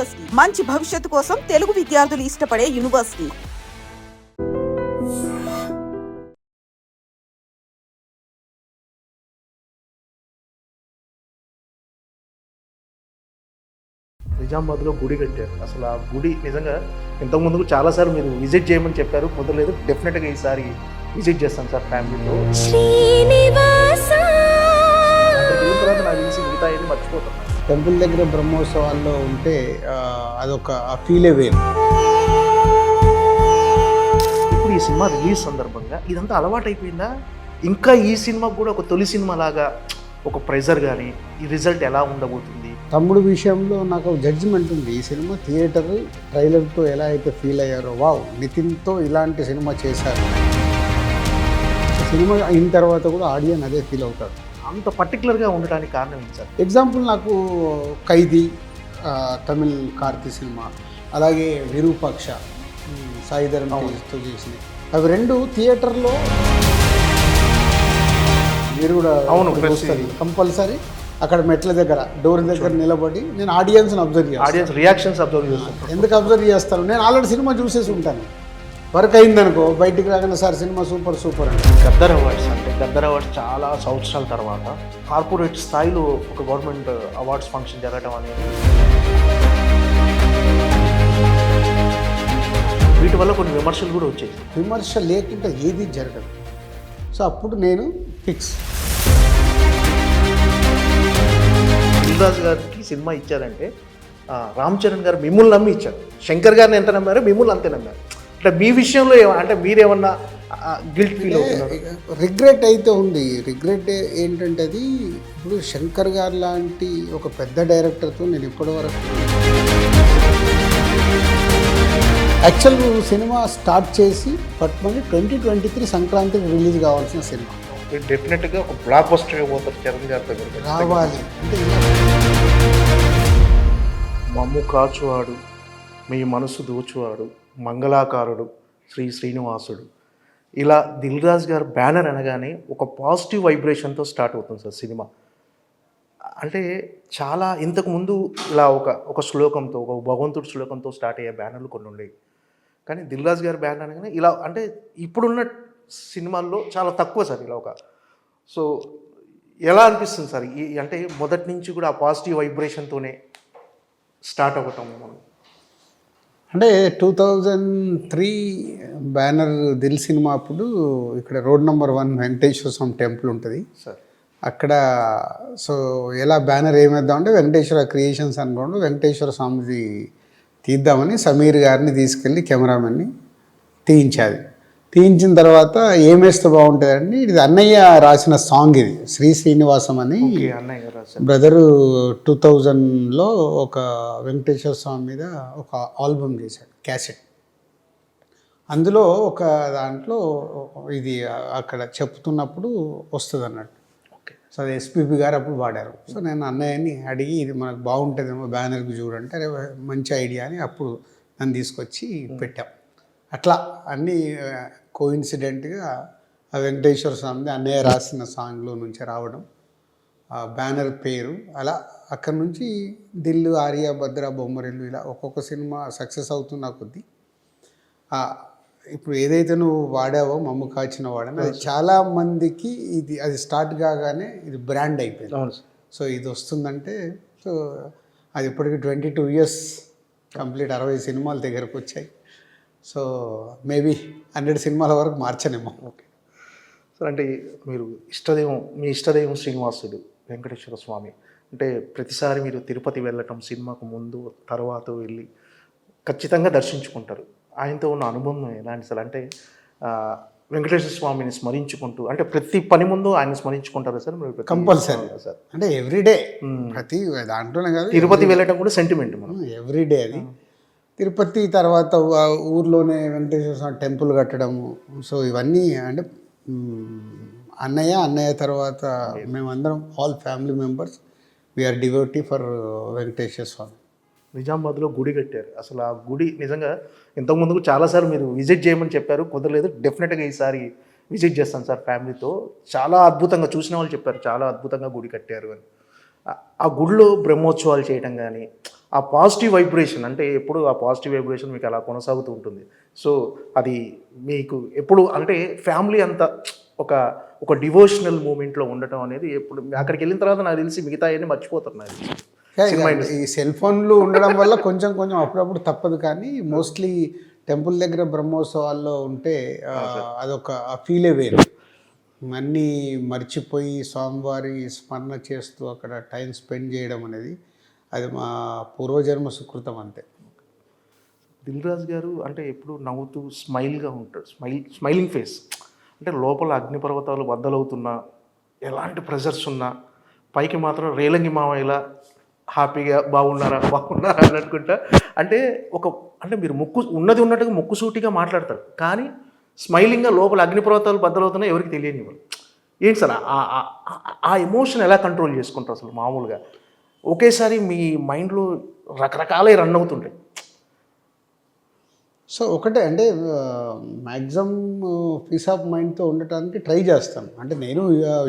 University మంచి భవిష్యత్తు కోసం తెలుగు విద్యార్థులు ఇష్టపడే యూనివర్సిటీ. నిజామాబాద్లో గుడి కట్టారు. అసలు ఆ గుడి నిజంగా ఇంతకుముందు చాలాసార్లు మీరు విజిట్ చేయమని చెప్పారు, కుదరలేదు. డెఫినెట్గా ఈసారి విజిట్ చేస్తాను సార్ ఫ్యామిలీతో. తర్వాత నాకు తెలిసి మిగతా ఏది మర్చిపోతాను. టెంపుల్ దగ్గర బ్రహ్మోత్సవాల్లో ఉంటే అదొక ఫీలే వేరు. ఇప్పుడు ఈ సినిమా రిలీజ్ సందర్భంగా ఇదంతా అలవాటు అయిపోయిందా? ఇంకా ఈ సినిమాకు కూడా ఒక తొలి సినిమా లాగా ఒక ప్రెజర్ కానీ ఈ రిజల్ట్ ఎలా ఉండబోతుంది? తమ్ముడు విషయంలో నాకు జడ్జిమెంట్ ఉంది. ఈ సినిమా థియేటర్ ట్రైలర్తో ఎలా అయితే ఫీల్ అయ్యారో, వావ్ నితిన్తో ఇలాంటి సినిమా చేశారు, సినిమా అయిన తర్వాత కూడా ఆడియన్స్ అదే ఫీల్ అవుతారు. అంత పర్టికులర్గా ఉండడానికి కారణం ఏంటి సార్? ఎగ్జాంపుల్ నాకు ఖైదీ తమిళ్ కార్తీ సినిమా, అలాగే విరూపాక్ష సాయిధరం తేజ్తో చేసింది, అవి రెండు థియేటర్లో మీరు కూడా కంపల్సరీ అక్కడ మెట్ల దగ్గర డోర్ దగ్గర నిలబడి నేను ఆడియన్స్ని అబ్జర్వ్ చేస్తాను. ఆడియన్స్ రియాక్షన్స్ అబ్జర్వ్ చేస్తాను. ఎందుకు అబ్జర్వ్ చేస్తాను? నేను ఆల్రెడీ సినిమా చూసేసి ఉంటాను. వర్క్ అయిందనుకో బయటికి రాగానే సార్ సినిమా సూపర్ సూపర్ అంటే. గద్దర్ అవార్డ్స్ అంటే గద్దర్ అవార్డ్స్ చాలా సంవత్సరాల తర్వాత కార్పొరేట్ స్థాయిలో ఒక గవర్నమెంట్ అవార్డ్స్ ఫంక్షన్ జరగడం అనేది, వీటి వల్ల కొన్ని విమర్శలు కూడా వచ్చాయి. విమర్శ లేకుండా ఏది జరగదు. సో అప్పుడు నేను ఫిక్స్. దిల్రాజు గారికి సినిమా ఇచ్చారంటే రామ్ చరణ్ గారు మిమ్మల్ని నమ్మి ఇచ్చారు. శంకర్ గారిని ఎంత నమ్మారో మిమ్మల్ని అంతే నమ్మారు. అంటే మీ విషయంలో అంటే మీరేమన్నా గిల్ట్ ఫీల్ అవుతున్నారు? రిగ్రెట్ అయితే ఉంది. రిగ్రెట్ ఏంటంటే అది ఇప్పుడు శంకర్ గారు లాంటి ఒక పెద్ద డైరెక్టర్తో నేను ఇప్పటివరకు యాక్చువల్ సినిమా స్టార్ట్ చేసి పట్టుమని 2023 సంక్రాంతికి రిలీజ్ కావాల్సిన సినిమా. డెఫినెట్గా ఒక బ్లాక్ బస్టర్గా పోతారు చరణ్ గారితో రావాలి. అంటే మమ్ము కాచువాడు, మీ మనసు దోచువాడు, మంగళాకారుడు, శ్రీ శ్రీనివాసుడు, ఇలా దిల్రాజు గారు బ్యానర్ అనగానే ఒక పాజిటివ్ వైబ్రేషన్తో స్టార్ట్ అవుతుంది సార్ సినిమా. అంటే చాలా ఇంతకుముందు ఇలా ఒక శ్లోకంతో, ఒక భగవంతుడి శ్లోకంతో స్టార్ట్ అయ్యే బ్యానర్లు కొన్ని ఉండేవి. కానీ దిల్రాజు గారి బ్యానర్ అనగానే ఇలా, అంటే ఇప్పుడున్న సినిమాల్లో చాలా తక్కువ సార్ ఇలా సో ఎలా అనిపిస్తుంది సార్? అంటే మొదటి నుంచి కూడా ఆ పాజిటివ్ వైబ్రేషన్తోనే స్టార్ట్ అవ్వటం. అంటే 2003 బ్యానర్ దిల్ సినిమా అప్పుడు ఇక్కడ road number 1 Venkateswara Swami temple ఉంటుంది సార్. అక్కడ సో ఎలా బ్యానర్ ఏమేద్దామంటే వెంకటేశ్వర క్రియేషన్స్ అనుకోండి, వెంకటేశ్వర స్వామిది తీద్దామని సమీర్ గారిని తీసుకెళ్ళి కెమెరామెన్ని తీయించిన తర్వాత ఏమేస్తే బాగుంటుందండి, ఇది అన్నయ్య రాసిన సాంగ్, ఇది శ్రీ శ్రీనివాసం అని బ్రదరు 2000లో ఒక వెంకటేశ్వర స్వామి మీద ఒక ఆల్బమ్ చేశాడు, క్యాసెట్. అందులో ఒక దాంట్లో ఇది అక్కడ చెప్తున్నప్పుడు వస్తుంది అన్నట్టు. సో అది ఎస్పీబీ గారు అప్పుడు పాడారు. సో నేను అన్నయ్యని అడిగి ఇది మనకు బాగుంటుందేమో బ్యానర్కి చూడంటే, అరే మంచి ఐడియా అని అప్పుడు నన్ను తీసుకొచ్చి పెట్టాం. అట్లా అన్నీ కోఇన్సిడెంట్గా ఆ వెంకటేశ్వర స్వామి అన్నయ్య రాసిన సాంగ్లో నుంచి రావడం, ఆ బ్యానర్ పేరు, అలా అక్కడి నుంచి దిల్లు, ఆర్య, భద్ర, బొమ్మరిల్లు ఇలా ఒక్కొక్క సినిమా సక్సెస్ అవుతున్న కొద్దీ ఇప్పుడు ఏదైతే నువ్వు వాడావో మమ్ము కాచిన వాడని, అది చాలామందికి అది స్టార్ట్ కాగానే ఇది బ్రాండ్ అయిపోయింది. సో ఇది వస్తుందంటే, సో అది ఇప్పటికి 22 years కంప్లీట్, 60 సినిమాల దగ్గరకు వచ్చాయి. సో మేబీ 100 సినిమాల వరకు మార్చనేమో. Okay sir. అంటే మీరు మీ ఇష్టదైవం శ్రీనివాసుడు వెంకటేశ్వర స్వామి అంటే ప్రతిసారి మీరు తిరుపతి వెళ్ళటం, సినిమాకు ముందు తర్వాత వెళ్ళి ఖచ్చితంగా దర్శించుకుంటారు. ఆయనతో ఉన్న అనుబంధం ఎలాంటి సార్? అంటే వెంకటేశ్వర స్వామిని స్మరించుకుంటూ, అంటే ప్రతి పని ముందు ఆయన స్మరించుకుంటారా సార్ మీరు? Compulsory sir. అంటే ఎవ్రీడే, ప్రతి దాంట్లోనే కాదు, తిరుపతి వెళ్ళటం కూడా సెంటిమెంట్ మనం ఎవ్రీడే. అది తిరుపతి తర్వాత ఊర్లోనే వెంకటేశ్వర స్వామి టెంపుల్ కట్టడము. సో ఇవన్నీ అంటే అన్నయ్య తర్వాత మేమందరం all family members we are devotee for Venkateswara Swami. నిజామాబాద్లో గుడి కట్టారు. అసలు ఆ గుడి నిజంగా ఇంతకుముందు చాలాసార్లు మీరు విజిట్ చేయమని చెప్పారు, కుదరలేదు. డెఫినెట్గా ఈసారి విజిట్ చేస్తాను సార్ ఫ్యామిలీతో. చాలా అద్భుతంగా, చూసిన వాళ్ళు చెప్పారు చాలా అద్భుతంగా గుడి కట్టారు అని. ఆ గుడిలో బ్రహ్మోత్సవాలు చేయడం కానీ, ఆ పాజిటివ్ వైబ్రేషన్ అంటే ఎప్పుడు ఆ పాజిటివ్ వైబ్రేషన్ మీకు అలా కొనసాగుతూ ఉంటుంది. సో అది మీకు ఎప్పుడు అంటే ఫ్యామిలీ అంతా ఒక ఒక డివోషనల్ మూమెంట్లో ఉండటం అనేది ఎప్పుడు అక్కడికి వెళ్ళిన తర్వాత నాకు తెలిసి మిగతా అన్నీ మర్చిపోతారు నాకు తెలిసి. సినిమా ఈ సెల్ ఫోన్లు ఉండడం వల్ల కొంచెం కొంచెం అప్పుడప్పుడు తప్పదు, కానీ మోస్ట్లీ టెంపుల్ దగ్గర బ్రహ్మోత్సవాల్లో ఉంటే అదొక ఫీలే వేరు. అన్నీ మర్చిపోయి స్వామివారి స్మరణ చేస్తూ అక్కడ టైం స్పెండ్ చేయడం అనేది అది మా పూర్వజన్మ సుకృతం అంతే. దిల్ రాజు గారు అంటే ఎప్పుడు నవ్వుతూ స్మైల్గా ఉంటాడు, స్మైలింగ్ ఫేస్. అంటే లోపల అగ్నిపర్వతాలు బద్దలవుతున్నా, ఎలాంటి ప్రెషర్స్ ఉన్నా పైకి మాత్రం రేలంగి మావయ్యలా హ్యాపీగా బాగున్నారా అన్నట్టుకుంటా. అంటే అంటే మీరు ఉన్నది ఉన్నట్టుగా ముక్కుసూటిగా మాట్లాడతారు, కానీ స్మైలింగ్గా లోపల అగ్నిపర్వతాలు బద్దలవుతున్నా ఎవరికి తెలియనివ్వరు. ఏంటి సార్ ఆ ఎమోషన్ ఎలా కంట్రోల్ చేసుకుంటారు అసలు? మామూలుగా ఒకేసారి మీ మైండ్లో రకరకాలే రన్ అవుతుంటాయి. సో ఒకటే అంటే మ్యాక్సిమం పీస్ ఆఫ్ మైండ్తో ఉండటానికి ట్రై చేస్తాను. అంటే నేను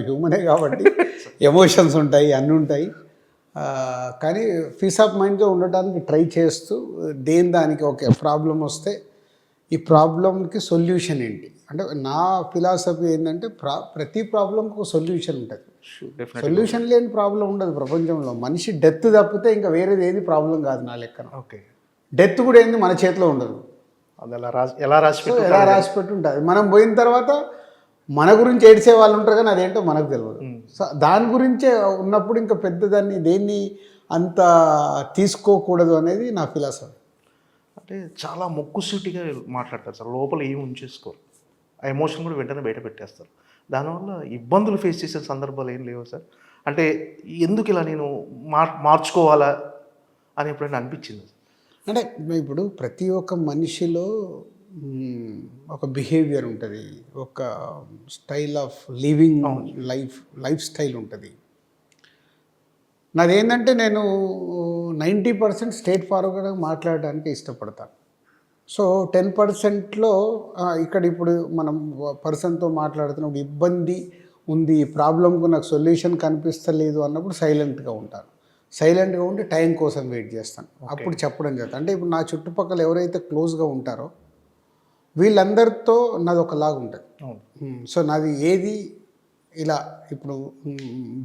హ్యూమనే కాబట్టి ఎమోషన్స్ ఉంటాయి, అన్నీ ఉంటాయి, కానీ పీస్ ఆఫ్ మైండ్తో ఉండటానికి ట్రై చేస్తూ దానికి ఓకే ప్రాబ్లం వస్తే ఈ ప్రాబ్లంకి సొల్యూషన్ ఏంటి అంటే నా ఫిలాసఫీ ఏంటంటే ప్రతి ప్రాబ్లంకి ఒక సొల్యూషన్ ఉంటుంది. సొల్యూషన్ లేని ప్రాబ్లం ఉండదు ప్రపంచంలో. మనిషి డెత్ తప్పితే ఇంకా వేరేది ఏది ప్రాబ్లం కాదు నా లెక్కన. ఓకే, డెత్ కూడా ఏంది మన చేతిలో ఉండదు, అది ఎలా రాసి పెట్టి ఉంటుంది. మనం పోయిన తర్వాత మన గురించి ఏడ్చే వాళ్ళు ఉంటారు, కానీ అదేంటో మనకు తెలియదు. సో దాని గురించే ఉన్నప్పుడు ఇంకా పెద్దదాన్ని దేన్ని అంత తీసుకోకూడదు అనేది నా ఫిలాసఫీ. అంటే చాలా మొక్కుసూటిగా మాట్లాడతారు సార్, లోపల ఏమి ఉంచేసుకోరు, ఆ ఎమోషన్ కూడా వెంటనే బయట పెట్టేస్తారు. దానివల్ల ఇబ్బందులు ఫేస్ చేసే సందర్భాలు ఏం లేవు సార్? అంటే ఎందుకు ఇలా నేను మార్చుకోవాలా అని ఎప్పుడైనా అనిపించింది? అంటే ఇప్పుడు ప్రతి ఒక్క మనిషిలో ఒక బిహేవియర్ ఉంటుంది, ఒక style of living life style ఉంటుంది. నాదేంటంటే నేను 90% స్ట్రేట్ ఫార్వర్డ్గా మాట్లాడడానికి ఇష్టపడతాను. సో 10%లో ఇక్కడ ఇప్పుడు మనం పర్సన్తో మాట్లాడుతున్నప్పుడు ఇబ్బంది ఉంది, ప్రాబ్లంకు నాకు సొల్యూషన్ కనిపిస్తలేదు అన్నప్పుడు సైలెంట్గా ఉంటాను. సైలెంట్గా ఉండి టైం కోసం వెయిట్ చేస్తాను, అప్పుడు చెప్పడం జరుగుతుంది. అంటే ఇప్పుడు నా చుట్టుపక్కల ఎవరైతే క్లోజ్గా ఉంటారో వీళ్ళందరితో నాది ఒకలాగా ఉంటుంది. సో నాది ఏది ఇలా ఇప్పుడు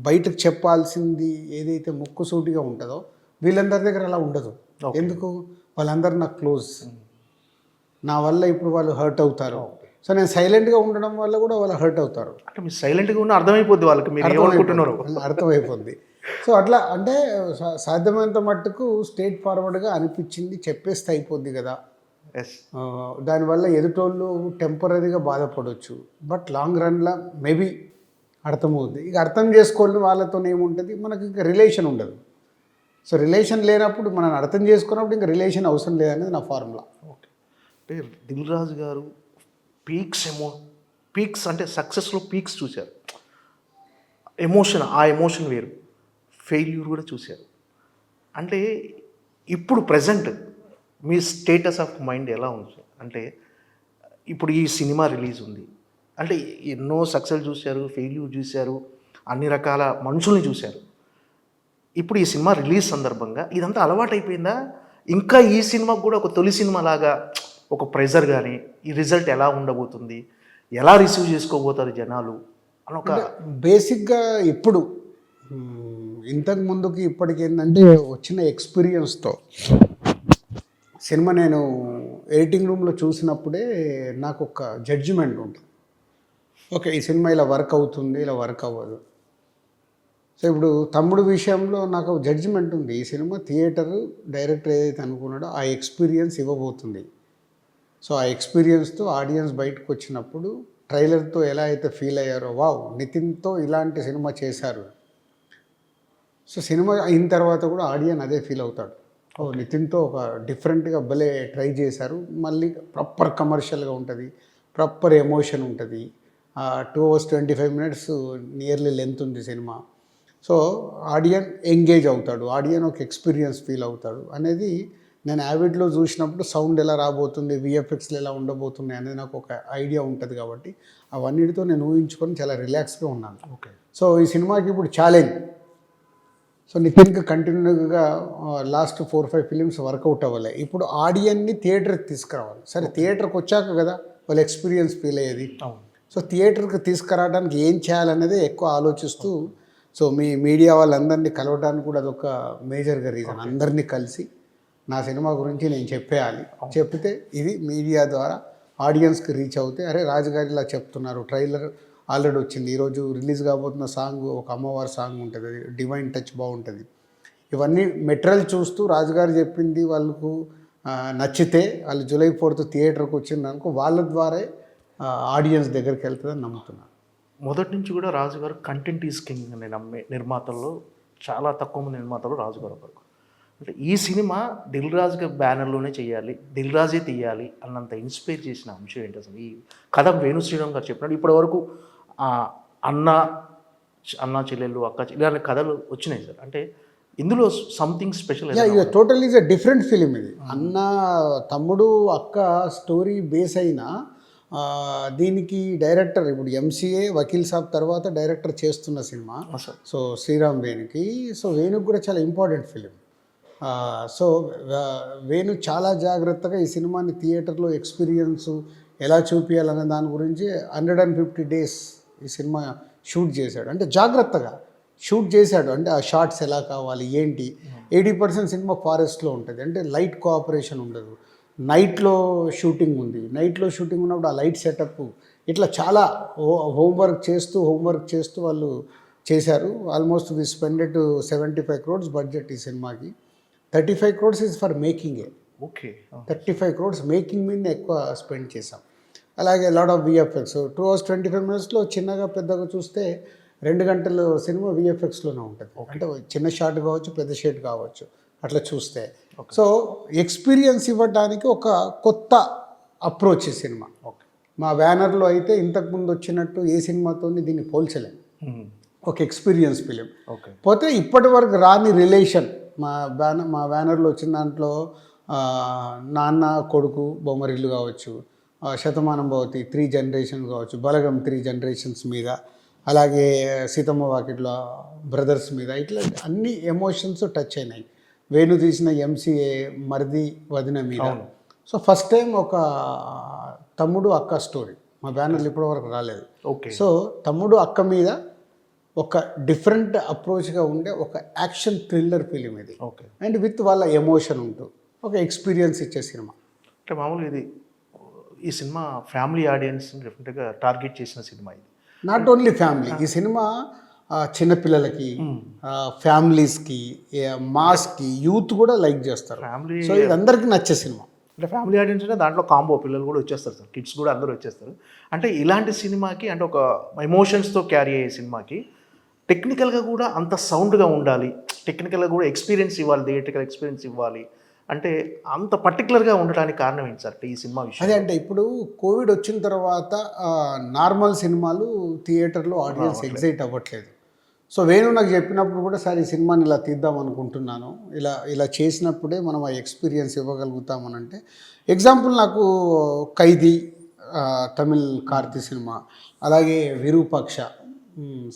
బయటకు చెప్పాల్సింది ఏదైతే ముక్కుసూటిగా ఉంటుందో వీళ్ళందరి దగ్గర అలా ఉండదు. ఎందుకు? వాళ్ళందరూ నాకు క్లోజ్, నా వల్ల ఇప్పుడు వాళ్ళు హర్ట్ అవుతారు. సో నేను సైలెంట్గా ఉండడం వల్ల కూడా వాళ్ళు హర్ట్ అవుతారు. అంటే మీరు సైలెంట్గా ఉన్న అర్థమైపోద్ది వాళ్ళకి, మీరు ఏమనుకుంటున్నారు అర్థమైపోద్ది. సో అట్లా అంటే సాధ్యమైనంత మట్టుకు స్ట్రేట్ ఫార్వర్డ్గా అనిపించింది చెప్పేస్తే అయిపోద్ది కదా. దానివల్ల ఎదుటోళ్ళు టెంపరీగా బాధపడవచ్చు, బట్ లాంగ్ రన్లో మేబీ అర్థమవుద్ది. ఇక అర్థం చేసుకోలేని వాళ్ళతో ఏముంటుంది, మనకి ఇంకా రిలేషన్ ఉండదు. సో రిలేషన్ లేనప్పుడు మనం అర్థం చేసుకున్నప్పుడు ఇంకా రిలేషన్ అవసరం లేదనేది నా ఫార్ములా. ఓకే, అంటే దిల్ రాజు గారు పీక్స్ అంటే సక్సెస్లో పీక్స్ చూశారు, ఆ ఎమోషన్ వేరు, ఫెయిల్యూర్ కూడా చూశారు. అంటే ఇప్పుడు present me status of mind ఎలా ఉంది? అంటే ఇప్పుడు ఈ సినిమా రిలీజ్ ఉంది అంటే ఎన్నో సక్సెస్ చూశారు, ఫెయిల్యూర్ చూశారు, అన్ని రకాల మనుషుల్ని చూశారు. ఇప్పుడు ఈ సినిమా రిలీజ్ సందర్భంగా ఇదంతా అలవాటైపోయిందా? ఇంకా ఈ సినిమాకు కూడా ఒక తొలి సినిమా లాగా ఒక ప్రెజర్ కానీ, ఈ రిజల్ట్ ఎలా ఉండబోతుంది, ఎలా రిసీవ్ చేసుకోబోతారు జనాలు అని ఒక బేసిక్గా ఇప్పుడు ఇంతకు ముందుకి ఇప్పటికి ఏంటంటే వచ్చిన ఎక్స్పీరియన్స్తో సినిమా నేను ఎడిటింగ్ రూమ్లో చూసినప్పుడే నాకు ఒక జడ్జిమెంట్ ఉంటుంది. ఓకే, ఈ సినిమా ఇలా వర్క్ అవుతుంది, ఇలా వర్క్ అవ్వదు. సో ఇప్పుడు తమ్ముడు విషయంలో నాకు జడ్జిమెంట్ ఉంది, ఈ సినిమా థియేటర్ డైరెక్టర్ ఏదైతే అనుకున్నాడో ఆ ఎక్స్పీరియన్స్ ఇవ్వబోతుంది. సో ఆ ఎక్స్పీరియన్స్తో ఆడియన్స్ బయటకు వచ్చినప్పుడు ట్రైలర్తో ఎలా అయితే ఫీల్ అయ్యారో, వావ్ నితిన్తో ఇలాంటి సినిమా చేశారు. సో సినిమా అయిన తర్వాత కూడా ఆడియన్స్ అదే ఫీల్ అవుతాడు, ఓ నితిన్తో ఒక డిఫరెంట్గా భలే ట్రై చేశారు, మళ్ళీ ప్రాపర్ కమర్షియల్గా ఉంటుంది, ప్రాపర్ ఎమోషన్ ఉంటుంది. 2 hours 25 minutes నియర్లీ లెంత్ ఉంది సినిమా. సో ఆడియన్ ఎంగేజ్ అవుతాడు, ఆడియన్ ఒక ఎక్స్పీరియన్స్ ఫీల్ అవుతాడు అనేది నేను యావిడ్లో చూసినప్పుడు సౌండ్ ఎలా రాబోతుంది, విఎఫ్ఎక్స్లు ఎలా ఉండబోతున్నాయి అనేది నాకు ఒక ఐడియా ఉంటుంది. కాబట్టి అవన్నిటితో నేను ఊహించుకొని చాలా రిలాక్స్గా ఉన్నాను. ఓకే, సో ఈ సినిమాకి ఇప్పుడు ఛాలెంజ్ సో నితిన్కి కంటిన్యూగా లాస్ట్ 4-5 ఫిలిమ్స్ వర్కౌట్ అవ్వలే. ఇప్పుడు ఆడియన్ని థియేటర్కి తీసుకురావాలి. సరే థియేటర్కి వచ్చాక కదా వాళ్ళు ఎక్స్పీరియన్స్ ఫీల్ అయ్యేది. సో థియేటర్కి తీసుకురావడానికి ఏం చేయాలనేది ఎక్కువ ఆలోచిస్తూ, సో మీ మీడియా వాళ్ళందరినీ కలవడానికి కూడా అదొక మేజర్గా రీజన్. అందరినీ కలిసి నా సినిమా గురించి నేను చెప్పేయాలి, చెప్తే ఇది మీడియా ద్వారా ఆడియన్స్కి రీచ్ అవుతే, అరే రాజుగారి ఇలా చెప్తున్నారు, ట్రైలర్ ఆల్రెడీ వచ్చింది, ఈరోజు రిలీజ్ కాబోతున్న సాంగ్ ఒక అమ్మవారి సాంగ్ ఉంటుంది, అది డివైన్ టచ్ బాగుంటుంది. ఇవన్నీ మెటీరియల్ చూస్తూ రాజుగారు చెప్పింది వాళ్ళకు నచ్చితే వాళ్ళు జూలై 4th థియేటర్కి వచ్చిందనుకో వాళ్ళ ద్వారా ఆడియన్స్ దగ్గరికి వెళ్తుందని నమ్ముతున్నాను. మొదటి నుంచి కూడా రాజుగారు కంటెంట్ ఈజ్ కింగ్ అని నమ్మే నిర్మాతల్లో చాలా తక్కువ మంది నిర్మాతలు రాజుగారు ఒకరు. అంటే ఈ సినిమా దిల్ రాజు గారి బ్యానర్లోనే చేయాలి, దిల్ రాజే తీయాలి అన్నంత ఇన్స్పైర్ చేసిన అంశం ఏంటి అసలు? ఈ కథ వేణు శ్రీరామ్ గారు చెప్పినట్టు ఇప్పటి వరకు అన్న చెల్లెళ్ళు అక్క ఇలాంటి కథలు వచ్చినాయి సార్. అంటే ఇందులో something special. Total is a different film ఇది. అన్న తమ్ముడు అక్క స్టోరీ బేస్ అయినా దీనికి డైరెక్టర్ ఇప్పుడు ఎంసీఏ వకీల్ సాబ్ తర్వాత డైరెక్టర్ చేస్తున్న సినిమా. సో శ్రీరామ్ వేణుకి, సో వేణుకి కూడా చాలా ఇంపార్టెంట్ ఫిలిం. సో వేణు చాలా జాగ్రత్తగా ఈ సినిమాని థియేటర్లో ఎక్స్పీరియన్స్ ఎలా చూపించాలనే దాని గురించి 150 days ఈ సినిమా షూట్ చేశాడు. అంటే జాగ్రత్తగా షూట్ చేశాడు. అంటే ఆ షార్ట్స్ ఎలా కావాలి ఏంటి. 80% సినిమా ఫారెస్ట్లో ఉంటుంది, అంటే లైట్ కోఆపరేషన్ ఉండదు. నైట్లో షూటింగ్ ఉంది, నైట్లో షూటింగ్ ఉన్నప్పుడు ఆ లైట్ సెటప్ ఇట్లా చాలా హోంవర్క్ చేస్తూ వాళ్ళు చేశారు. Almost we spended 75 crores budget ఈ సినిమాకి. 35 crores ఈజ్ ఫర్ మేకింగే. ఓకే, 35 crores మేకింగ్ మీద ఎక్కువ స్పెండ్ చేసాం. అలాగే లాట్ ఆఫ్ విఎఫ్ఎక్స్ 2 hours 25 minutesలో చిన్నగా పెద్దగా చూస్తే 2 గంటలు సినిమా విఎఫ్ఎక్స్లోనే ఉంటుంది. అంటే చిన్న షాట్ కావచ్చు, పెద్ద షాట్ కావచ్చు, అట్లా చూస్తే. సో ఎక్స్పీరియన్స్ ఇవ్వడానికి ఒక కొత్త అప్రోచ్ ఈ సినిమా. మా బ్యానర్లో అయితే ఇంతకుముందు వచ్చినట్టు ఏ సినిమాతో దీన్ని పోల్చలేము. ఒక ఎక్స్పీరియన్స్ ఫిలిం. పోతే ఇప్పటి వరకు రాని రిలేషన్ మా బ్యానర్లో వచ్చిన దాంట్లో నాన్న కొడుకు బొమ్మరిల్లు కావచ్చు, శతమానం భవతి 3 generations కావచ్చు, బలగం 3 generations మీద, అలాగే సీతమ్మ వాకిట్లో బ్రదర్స్ మీద, ఇట్లా అన్ని ఎమోషన్స్ టచ్ అయినాయి. వేణు తీసిన ఎంసీఏ మరిది వదిన మీద. సో ఫస్ట్ టైం ఒక తమ్ముడు అక్క స్టోరీ మా బ్యానర్లు ఇప్పటి వరకు రాలేదు. సో తమ్ముడు అక్క మీద ఒక డిఫరెంట్ అప్రోచ్గా ఉండే ఒక యాక్షన్ థ్రిల్లర్ ఫిలిం ఇది. అండ్ విత్ వాళ్ళ ఎమోషన్ ఉంటూ ఒక ఎక్స్పీరియన్స్ ఇచ్చే సినిమా. అంటే మామూలుగా ఇది ఈ సినిమా ఫ్యామిలీ ఆడియన్స్ డెఫినెట్గా టార్గెట్ చేసిన సినిమా ఇది. నాట్ ఓన్లీ ఫ్యామిలీ, ఈ సినిమా చిన్నపిల్లలకి, ఫ్యామిలీస్కి, మాస్కి, యూత్ కూడా లైక్ చేస్తారు. ఫ్యామిలీ, సో ఇది అందరికీ నచ్చే సినిమా. అంటే ఫ్యామిలీ ఆడియన్స్ అంటే దాంట్లో కాంబో పిల్లలు కూడా వచ్చేస్తారు సార్, కిడ్స్ కూడా అందరూ వచ్చేస్తారు. అంటే ఇలాంటి సినిమాకి, అంటే ఒక ఎమోషన్స్తో క్యారీ అయ్యే సినిమాకి టెక్నికల్గా కూడా అంత సౌండ్గా ఉండాలి, టెక్నికల్గా కూడా ఎక్స్పీరియన్స్ ఇవ్వాలి, థియేటర్కల్ ఎక్స్పీరియన్స్ ఇవ్వాలి అంటే అంత పర్టికులర్గా ఉండడానికి కారణం ఏంటి సార్ ఈ సినిమా విషయం? అదే అంటే ఇప్పుడు కోవిడ్ వచ్చిన తర్వాత నార్మల్ సినిమాలు థియేటర్లో ఆడియన్స్ ఎగ్జైట్ అవ్వట్లేదు. సో వేణు నాకు చెప్పినప్పుడు కూడా సార్ ఈ సినిమాని ఇలా తీద్దాం అనుకుంటున్నాను, ఇలా చేసినప్పుడే మనం ఆ ఎక్స్పీరియన్స్ ఇవ్వగలుగుతామని. అంటే ఎగ్జాంపుల్ నాకు ఖైదీ తమిళ్ కార్తీ సినిమా, అలాగే విరూపాక్ష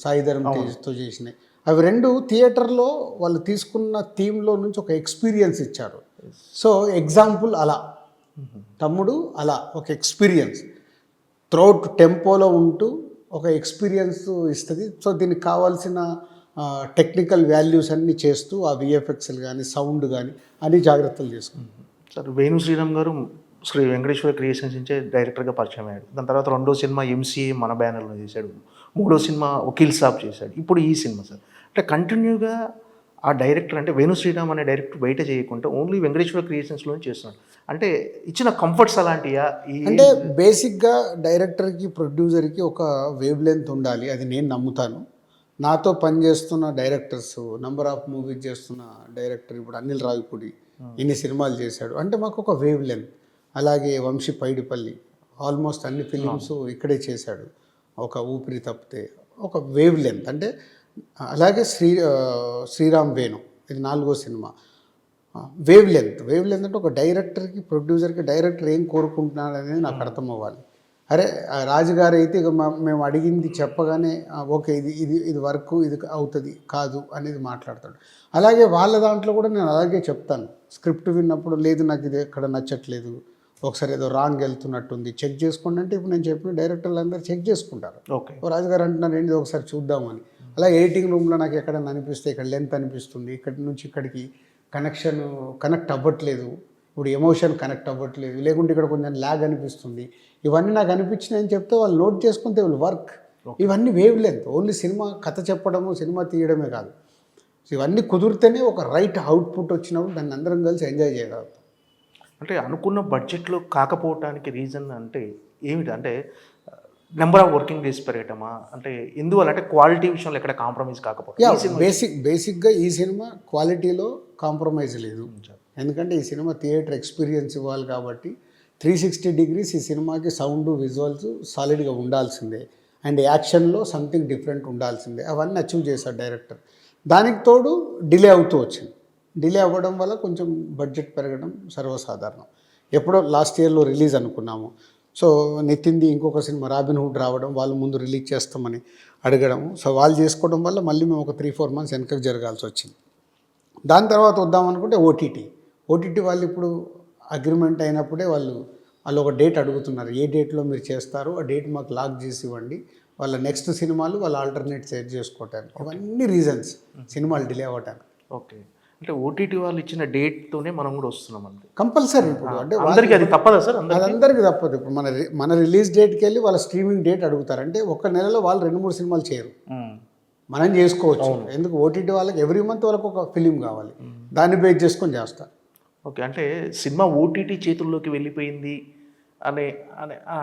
సాయిధరం తేజ్తో చేసినాయి, అవి 2 థియేటర్లో వాళ్ళు తీసుకున్న థీమ్లో నుంచి ఒక ఎక్స్పీరియన్స్ ఇచ్చారు. సో ఎగ్జాంపుల్ అలా తమ్ముడు అలా ఒక ఎక్స్పీరియన్స్ త్రూఅవుట్ టెంపోలో ఉంటూ ఒక ఎక్స్పీరియన్స్ ఇస్తుంది. సో దీనికి కావాల్సిన టెక్నికల్ వాల్యూస్ అన్నీ చేస్తూ ఆ విఎఫ్ఎక్స్లు కానీ సౌండ్ కానీ అన్ని జాగ్రత్తలు తీసుకుంటాం. సార్ వేణు శ్రీరామ్ గారు శ్రీ వెంకటేశ్వర క్రియేషన్స్ నుంచే డైరెక్టర్గా పరిచయం అయ్యాడు. దాని తర్వాత 2వ సినిమా ఎంసీఏ మన బ్యానర్లో చేశాడు, 3వ సినిమా వకీల్ సాబ్ చేశాడు, ఇప్పుడు ఈ సినిమా సార్. అంటే కంటిన్యూగా ఆ డైరెక్టర్, అంటే వేణు శ్రీరామ్ అనే డైరెక్టర్ బయట చేయకుండా ఓన్లీ వెంకటేశ్వర క్రియేషన్స్లోనే చేస్తున్నాడు. అంటే ఇచ్చిన కంఫర్ట్స్ అలాంటియా? అంటే బేసిక్గా డైరెక్టర్కి ప్రొడ్యూసర్కి ఒక వేవ్ లెంత్ ఉండాలి, అది నేను నమ్ముతాను. నాతో పనిచేస్తున్న డైరెక్టర్స్, నంబర్ ఆఫ్ మూవీస్ చేస్తున్న డైరెక్టర్ ఇప్పుడు అనిల్ రావిపూడి ఇన్ని సినిమాలు చేశాడు అంటే మాకు ఒక వేవ్ లెంత్. అలాగే వంశీ పైడిపల్లి ఆల్మోస్ట్ అన్ని ఫిలిమ్స్ ఇక్కడే చేశాడు, ఒక ఊపిరి తప్పితే ఒక వేవ్ లెంత్. అంటే అలాగే శ్రీరామ్ వేణు ఇది 4వ సినిమా. వేవ్ లెంత్ అంటే ఒక డైరెక్టర్కి ప్రొడ్యూసర్కి డైరెక్టర్ ఏం కోరుకుంటున్నాడు అనేది నాకు అర్థం అవ్వాలి. అరే ఆ రాజుగారు అయితే ఇక మేము అడిగింది చెప్పగానే ఓకే ఇది వర్క్ ఇది అవుతుంది కాదు అనేది మాట్లాడతాడు. అలాగే వాళ్ళ దాంట్లో కూడా నేను అలాగే చెప్తాను. స్క్రిప్ట్ విన్నప్పుడు లేదు నాకు ఇది ఎక్కడ నచ్చట్లేదు, ఒకసారి ఏదో రాంగ్ వెళ్తున్నట్టుంది, చెక్ చేసుకోండి అంటే ఇప్పుడు నేను చెప్పిన డైరెక్టర్లు అందరూ చెక్ చేసుకుంటారు. ఓకే, రాజుగారు అంటున్నారు ఏంటి ఒకసారి చూద్దామని. అలా ఎడిటింగ్ రూమ్లో నాకు ఎక్కడైనా అనిపిస్తే ఇక్కడ లెంత్ అనిపిస్తుంది, ఇక్కడి నుంచి ఇక్కడికి కనెక్ట్ అవ్వట్లేదు, ఇప్పుడు ఎమోషన్ కనెక్ట్ అవ్వట్లేదు, లేకుంటే ఇక్కడ కొంచెం ల్యాగ్ అనిపిస్తుంది, ఇవన్నీ నాకు అనిపించినాయని చెప్తే వాళ్ళు నోట్ చేసుకుంటే వాళ్ళు వర్క్. ఇవన్నీ వేవ్ లెంత్, ఓన్లీ సినిమా కథ చెప్పడము సినిమా తీయడమే కాదు. ఇవన్నీ కుదిరితేనే ఒక రైట్ అవుట్పుట్ వచ్చినప్పుడు దాన్ని అందరం కలిసి ఎంజాయ్ చేయగలుగుతాం. అంటే అనుకున్న బడ్జెట్లో కాకపోవటానికి రీజన్ అంటే ఏమిటి? అంటే నెంబర్ ఆఫ్ వర్కింగ్ డేస్ పెరగటమా? అంటే ఎందువల్ల అంటే క్వాలిటీ విషయంలో ఎక్కడ కాంప్రమైజ్ కాకపోతే? బేసిక్గా ఈ సినిమా క్వాలిటీలో కాంప్రమైజ్ లేదు. ఎందుకంటే ఈ సినిమా థియేటర్ ఎక్స్పీరియన్స్ ఇవ్వాలి కాబట్టి 360 degrees ఈ సినిమాకి సౌండ్ విజువల్స్ సాలిడ్గా ఉండాల్సిందే, అండ్ యాక్షన్లో సంథింగ్ డిఫరెంట్ ఉండాల్సిందే. అవన్నీ అచీవ్ చేశాడు డైరెక్టర్. దానికి తోడు డిలే అవుతూ వచ్చింది. డిలే అవ్వడం వల్ల కొంచెం బడ్జెట్ పెరగడం సర్వసాధారణం. ఎప్పుడో లాస్ట్ ఇయర్లో రిలీజ్ అనుకున్నాము. సో నితిన్ది ఇంకొక సినిమా రాబిన్హుడ్ రావడం, వాళ్ళు ముందు రిలీజ్ చేస్తామని అడగడం, సో వాళ్ళు చేసుకోవడం వల్ల మళ్ళీ మేము ఒక 3-4 months వెనకకు జరగాల్సి వచ్చింది. దాని తర్వాత వద్దామనుకుంటే ఓటీటీ వాళ్ళు ఇప్పుడు అగ్రిమెంట్ అయినప్పుడే వాళ్ళు ఒక డేట్ అడుగుతున్నారు. ఏ డేట్లో మీరు చేస్తారు, ఆ డేట్ మాకు లాక్ చేసి ఇవ్వండి, వాళ్ళ నెక్స్ట్ సినిమాలు వాళ్ళు ఆల్టర్నేట్ సెట్ చేసుకోవటానికి. ఇవన్నీ రీజన్స్ సినిమాలు డిలే అవ్వటానికి. ఓకే, అంటే ఓటీటీ వాళ్ళు ఇచ్చిన డేట్తోనే మనం కూడా వస్తున్నాం అంతే కంపల్సరీ. ఇప్పుడు అంటే అందరికీ అది తప్పదా సార్? అది అందరికీ తప్పదు. ఇప్పుడు మన రిలీజ్ డేట్కి వెళ్ళి వాళ్ళ స్ట్రీమింగ్ డేట్ అడుగుతారు. అంటే ఒక నెలలో వాళ్ళు 2-3 సినిమాలు చేయరు, మనం చేసుకోవచ్చు. ఎందుకు ఓటీటీ వాళ్ళకి ఎవ్రీ మంత్ వాళ్ళకి ఒక ఫిలిం కావాలి, దాన్ని బేస్ చేసుకొని చేస్తారు. ఓకే, అంటే సినిమా ఓటీటీ చేతుల్లోకి వెళ్ళిపోయింది అనే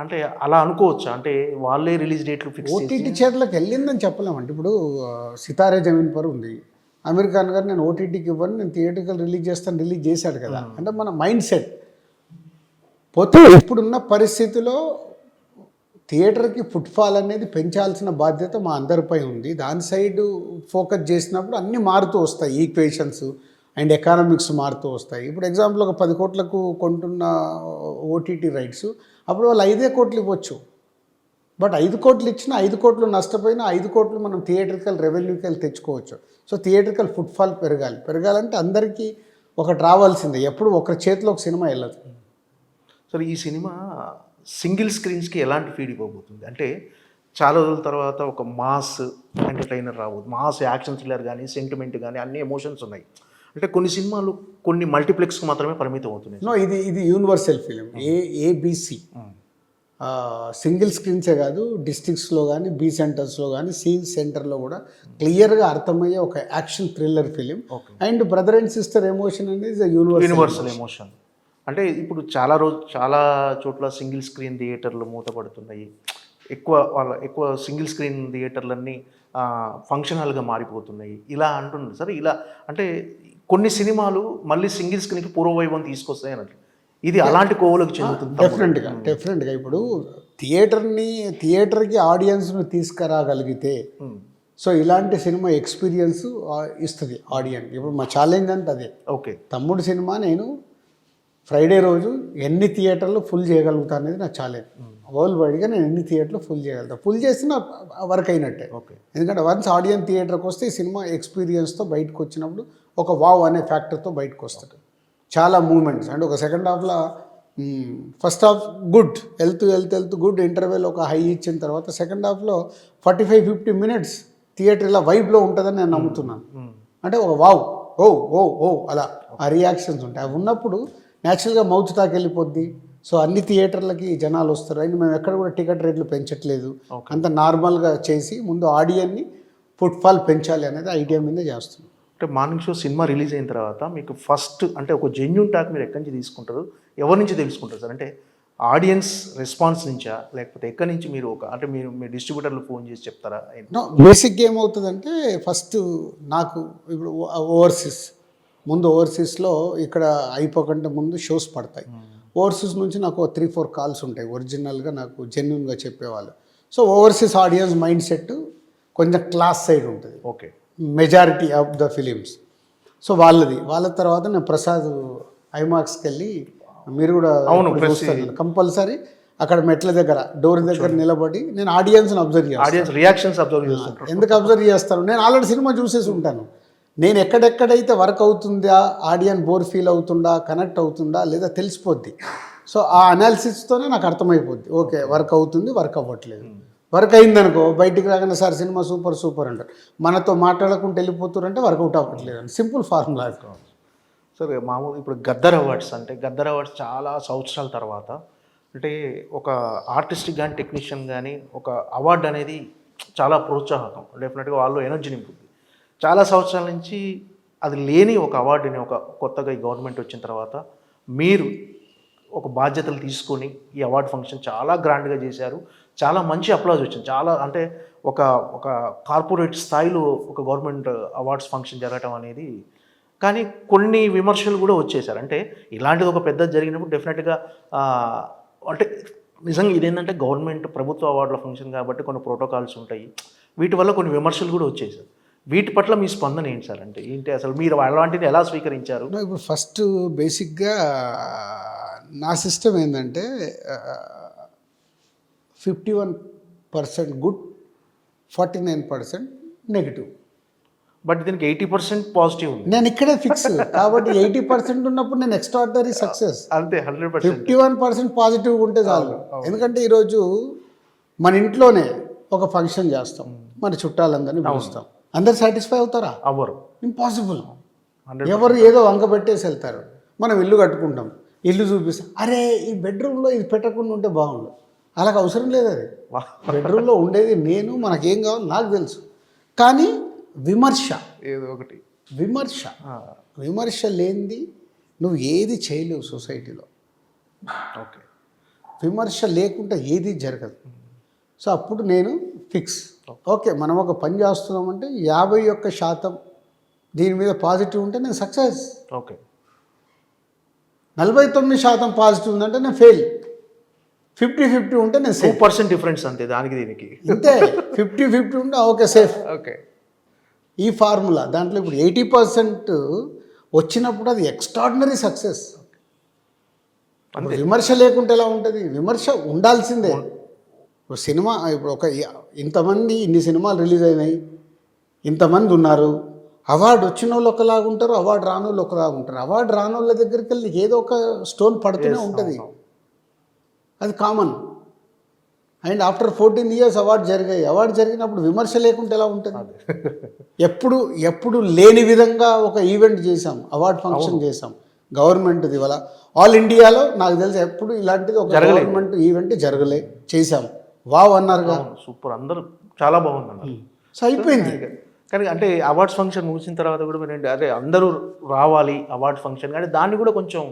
అంటే అలా అనుకోవచ్చా? అంటే వాళ్ళే రిలీజ్ డేట్లు ఫిక్స్ ఓటీటీ చేతులకు వెళ్ళిందని చెప్పలేమండి. ఇప్పుడు సితారే జమీన్ పర్ ఉంది, అమీర్ ఖాన్ గారు నేను ఓటీటీకి ఇవ్వను, నేను థియేటర్కి రిలీజ్ చేశాడు కదా. అంటే మన మైండ్ సెట్ పోతే ఇప్పుడున్న పరిస్థితిలో థియేటర్కి ఫుట్ఫాల్ అనేది పెంచాల్సిన బాధ్యత మా అందరిపై ఉంది. దాని సైడ్ ఫోకస్ చేసినప్పుడు అన్నీ మారుతూ వస్తాయి, ఈక్వేషన్స్ అండ్ ఎకానమిక్స్ మారుతూ వస్తాయి. ఇప్పుడు ఎగ్జాంపుల్ ఒక 10 కోట్లకు కొంటున్న ఓటీటీ రైట్స్, అప్పుడు వాళ్ళు 5 కోట్లు ఇవ్వచ్చు. బట్ 5 కోట్లు ఇచ్చినా 5 కోట్లు నష్టపోయినా 5 కోట్లు మనం థియేటర్కల్ రెవెన్యూకి వెళ్ళి తెచ్చుకోవచ్చు. సో థియేటర్కల్ ఫుట్ఫాల్ పెరగాలంటే అందరికీ ఒకటి రావాల్సిందే, ఎప్పుడు ఒకరి చేతిలో ఒక సినిమా వెళ్ళదు. సరే, ఈ సినిమా సింగిల్ స్క్రీన్స్కి ఎలాంటి ఫీడ్ ఇవ్వబోతుంది? అంటే చాలా రోజుల తర్వాత ఒక మాస్ ఎంటర్టైనర్ రాబోతుంది, మాస్ యాక్షన్ థ్రిల్లర్ కానీ సెంటిమెంట్ కానీ అన్ని ఎమోషన్స్ ఉన్నాయి. అంటే కొన్ని సినిమాలు కొన్ని మల్టీప్లెక్స్కి మాత్రమే పరిమితం అవుతున్నాయి. నో, ఇది యూనివర్సల్ ఫిలిం. ఏబిసి సింగిల్ స్క్రీన్సే కాదు, డిస్ట్రిక్ట్స్లో కానీ బి సెంటర్స్లో కానీ సి సెంటర్లో కూడా క్లియర్గా అర్థమయ్యే ఒక action thriller film. And brother and sister emotion అనేది యూనివర్సల్ ఎమోషన్. అంటే ఇప్పుడు చాలా చోట్ల సింగిల్ స్క్రీన్ థియేటర్లు మూతపడుతున్నాయి. ఎక్కువ సింగిల్ స్క్రీన్ థియేటర్లన్నీ ఫంక్షన్ హాల్గా మారిపోతున్నాయి. ఇలా అంటున్నారు సార్. ఇలా అంటే కొన్ని సినిమాలు మళ్ళీ సింగిల్ స్క్రీన్కి పూర్వవైభవం తీసుకొస్తాయి అన్నట్లు. ఇది అలాంటి కోవలకు చెందుతుంది. డెఫినెట్గా ఇప్పుడు థియేటర్కి ఆడియన్స్ను తీసుకురాగలిగితే సో ఇలాంటి సినిమా ఎక్స్పీరియన్స్ ఇస్తుంది ఆడియన్స్. ఇప్పుడు మా ఛాలెంజ్ అంటే అదే. ఓకే, తమ్ముడు సినిమా నేను ఫ్రైడే రోజు ఎన్ని థియేటర్లు ఫుల్ చేయగలుగుతా అనేది నా ఛాలెంజ్. వరల్డ్ వైడ్గా నేను ఎన్ని థియేటర్లు ఫుల్ చేయగలుగుతాను, ఫుల్ చేస్తే వర్క్ అయినట్టే. ఓకే, ఎందుకంటే వన్స్ ఆడియన్స్ థియేటర్కి వస్తే ఈ సినిమా ఎక్స్పీరియన్స్తో బయటకు వచ్చినప్పుడు ఒక వావ్ అనే ఫ్యాక్టర్తో బయటకు వస్తాడు. చాలా మూమెంట్స్ అంటే ఒక సెకండ్ హాఫ్లో ఫస్ట్ హాఫ్ గుడ్ వెళ్తూ గుడ్ ఇంటర్వెల్ ఒక హై ఇచ్చిన తర్వాత సెకండ్ హాఫ్లో 45-50 minutes థియేటర్ ఇలా వైబ్లో ఉంటుందని నేను నమ్ముతున్నాను. అంటే ఒక వావ్ ఓ అలా ఆ రియాక్షన్స్ ఉంటాయి. అవి ఉన్నప్పుడు న్యాచురల్గా మౌత్ టాక్ వెళ్ళిపోద్ది. సో అన్ని థియేటర్లకి జనాలు వస్తారు. అండ్ మేము ఎక్కడ కూడా టికెట్ రేట్లు పెంచట్లేదు, అంత నార్మల్గా చేసి ముందు ఆడియన్ని ఫుట్ఫాల్ పెంచాలి అనేది ఐడియా మీదే చేస్తున్నాం. అంటే మార్నింగ్ షో సినిమా రిలీజ్ అయిన తర్వాత మీకు ఫస్ట్ అంటే ఒక జెన్యూన్ టాక్ మీరు ఎక్కడి నుంచి తీసుకుంటారు, ఎవరి నుంచి తెలుసుకుంటారు సార్? అంటే ఆడియన్స్ రెస్పాన్స్ నుంచా, లేకపోతే ఎక్కడి నుంచి మీరు అంటే మీరు మీ డిస్ట్రిబ్యూటర్లు ఫోన్ చేసి చెప్తారా? బేసిక్గా ఏమవుతుందంటే ఫస్ట్ నాకు ఇప్పుడు ఓవర్సీస్లో ఇక్కడ అయిపోకుండా ముందు షోస్ పడతాయి. ఓవర్సీస్ నుంచి నాకు 3-4 calls ఉంటాయి ఒరిజినల్గా నాకు జెన్యూన్గా చెప్పేవాళ్ళు. So overseas audience mind set కొంచెం క్లాస్ సైడ్ ఉంటుంది. Okay, majority of the films. So వాళ్ళ తర్వాత నేను ప్రసాద్ ఐమాక్స్కి వెళ్ళి మీరు కూడా కంపల్సరీ అక్కడ మెట్ల దగ్గర డోర్ దగ్గర నిలబడి నేను ఆడియన్స్ని అబ్జర్వ్ చేస్తాను. ఆడియన్స్ రియాక్షన్స్ అబ్జర్వ్ చేస్తుంటారు. ఎందుకు అబ్జర్వ్ చేస్తాను, నేను ఆల్రెడీ సినిమా చూసేసి ఉంటాను. నేను ఎక్కడెక్కడైతే వర్క్ అవుతుందా, ఆడియన్ బోర్ ఫీల్ అవుతుందా, కనెక్ట్ అవుతుందా లేదా తెలిసిపోద్ది. సో ఆ అనాలిసిస్తోనే నాకు అర్థమైపోద్ది, ఓకే వర్క్ అవుతుంది, వర్క్ అవ్వట్లేదు. వర్క్ అయిందనుకో బయటికి రాగానే సార్ సినిమా సూపర్ సూపర్ అంటారు. మనతో మాట్లాడకుండా వెళ్ళిపోతారంటే వర్కౌట్ అవ్వట్లేదు అని సింపుల్ ఫార్ములా. సరే, మామూలు ఇప్పుడు గద్దర్ అవార్డ్స్ అంటే గద్దర్ అవార్డ్స్ చాలా సంవత్సరాల తర్వాత అంటే ఒక ఆర్టిస్ట్కి కానీ టెక్నీషియన్ కానీ ఒక అవార్డు అనేది చాలా ప్రోత్సాహకం, డెఫినెట్గా వాళ్ళు ఎనర్జీ నింపుతుంది. చాలా సంవత్సరాల నుంచి అది లేని ఒక అవార్డుని ఒక కొత్తగా ఈ గవర్నమెంట్ వచ్చిన తర్వాత మీరు ఒక బాధ్యతలు తీసుకొని ఈ అవార్డు ఫంక్షన్ చాలా గ్రాండ్గా చేశారు. చాలా మంచి అప్లాజ్ వచ్చింది. చాలా అంటే ఒక ఒక కార్పొరేట్ స్థాయిలో ఒక గవర్నమెంట్ అవార్డ్స్ ఫంక్షన్ జరగటం అనేది. కానీ కొన్ని విమర్శలు కూడా వచ్చేసారు. అంటే ఇలాంటిది ఒక పెద్ద జరిగినప్పుడు డెఫినెట్గా అంటే నిజంగా ఇదేంటంటే గవర్నమెంట్ ప్రభుత్వ అవార్డుల ఫంక్షన్ కాబట్టి కొన్ని ప్రోటోకాల్స్ ఉంటాయి, వీటి వల్ల కొన్ని విమర్శలు కూడా వచ్చేసారు. వీటి పట్ల మీ స్పందన ఏంటి సార్? అంటే ఏంటి అసలు మీరు అలాంటిది ఎలా స్వీకరించారు? ఇప్పుడు ఫస్ట్ బేసిక్గా నా సిస్టమ్ ఏంటంటే 51% గుడ్, 49% నెగిటివ్. బట్ దీనికి 80% పాజిటివ్ ఉంది. నేను ఇక్కడే ఫిక్స్ కాబట్టి 80% ఉన్నప్పుడు నేను ఎక్స్ట్రాడినరీ సక్సెస్. అంతే, 100%. 51% పాజిటివ్గా ఉంటే చాలు. ఎందుకంటే ఈరోజు మన ఇంట్లోనే ఒక ఫంక్షన్ చేస్తాం, మన చుట్టాలందరినీ పిలుస్తాం, అందరు సాటిస్ఫై అవుతారా? అవ్వరు, ఇంపాసిబుల్. ఎవరు ఏదో వంక పెట్టేసి వెళ్తారు. మనం ఇల్లు కట్టుకుంటాం, ఇల్లు చూపిస్తాం, అరే ఈ బెడ్రూమ్లో ఇది పెట్టకుండా ఉంటే బాగుండు. అలాగ అవసరం లేదు. అది బెడ్రూమ్లో ఉండేది నేను, మనకేం కావాలో నాకు తెలుసు. కానీ విమర్శ ఏదో ఒకటి విమర్శ లేనిది నువ్వు ఏది చేయలేవు సొసైటీలో. ఓకే, విమర్శ లేకుండా ఏది జరగదు. సో అప్పుడు నేను ఫిక్స్, ఓకే మనం ఒక పని చేస్తున్నామంటే 51% దీని మీద పాజిటివ్ ఉంటే నేను సక్సెస్. ఓకే, 49% పాజిటివ్ ఉందంటే నేను ఫెయిల్. 50-50 ఉంటే నేను సేఫ్. 2% డిఫరెన్స్ అంతే దానికి దీనికి. అంతే, 50-50 ఉంటే ఓకే సేఫ్. ఓకే, ఈ ఫార్ములా దాంట్లో ఇప్పుడు 80% వచ్చినప్పుడు అది ఎక్స్ట్రాడినరీ సక్సెస్. విమర్శ లేకుంటే ఎలా ఉంటుంది? విమర్శ ఉండాల్సిందే. ఇప్పుడు సినిమా ఇప్పుడు ఇంతమంది ఇన్ని సినిమాలు రిలీజ్ అయినాయి, ఇంతమంది ఉన్నారు, అవార్డు వచ్చిన వాళ్ళు ఒకలాగా ఉంటారు, అవార్డు రాని వాళ్ళు ఒకలాగా ఉంటారు. అవార్డు రాని వాళ్ళ దగ్గరికి వెళ్ళి ఏదో ఒక స్టోన్ పడుతూనే ఉంటుంది, అది common. And after 14 years award జరిగాయి. అవార్డు జరిగినప్పుడు విమర్శ లేకుంటే ఎలా ఉంటుంది? ఎప్పుడు లేని విధంగా ఒక ఈవెంట్ చేసాం, అవార్డు ఫంక్షన్ చేసాం గవర్నమెంట్ది. వల్ల ఆల్ ఇండియాలో నాకు తెలిసి ఎప్పుడు ఇలాంటిది ఒక గవర్నమెంట్ ఈవెంట్ జరగలే. చేసాం, వావ్ అన్నారుగా, సూపర్, అందరూ చాలా బాగుంది అన్నారు. సో అయిపోయింది. కానీ అంటే అవార్డ్స్ ఫంక్షన్ ముగిసిన తర్వాత కూడా మీరు అదే అందరూ రావాలి అవార్డ్స్ ఫంక్షన్, కానీ దాన్ని కూడా కొంచెం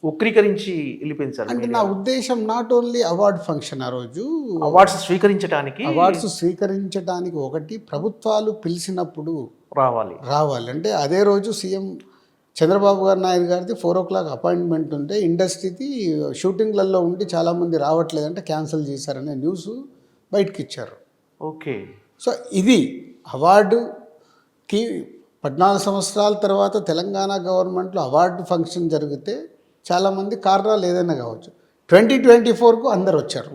వక్రీకరించి వెళ్ళిపోయింది సార్. అంటే నా ఉద్దేశం నాట్ ఓన్లీ అవార్డ్ ఫంక్షన్, ఆ రోజు అవార్డ్స్ స్వీకరించడానికి ఒకటి ప్రభుత్వాలు పిలిచినప్పుడు రావాలి. అంటే అదే రోజు సీఎం చంద్రబాబు నాయుడు గారిది 4 o'clock అపాయింట్మెంట్ ఉంటే ఇండస్ట్రీది షూటింగ్లలో ఉండి చాలామంది రావట్లేదంటే క్యాన్సిల్ చేశారనే న్యూస్ బయటకి ఇచ్చారు. ఓకే, సో ఇది అవార్డుకి 14 సంవత్సరాల తర్వాత తెలంగాణ గవర్నమెంట్లో అవార్డు ఫంక్షన్ జరిగితే చాలామంది కారణాలు ఏదైనా కావచ్చు. 2024కు అందరు వచ్చారు.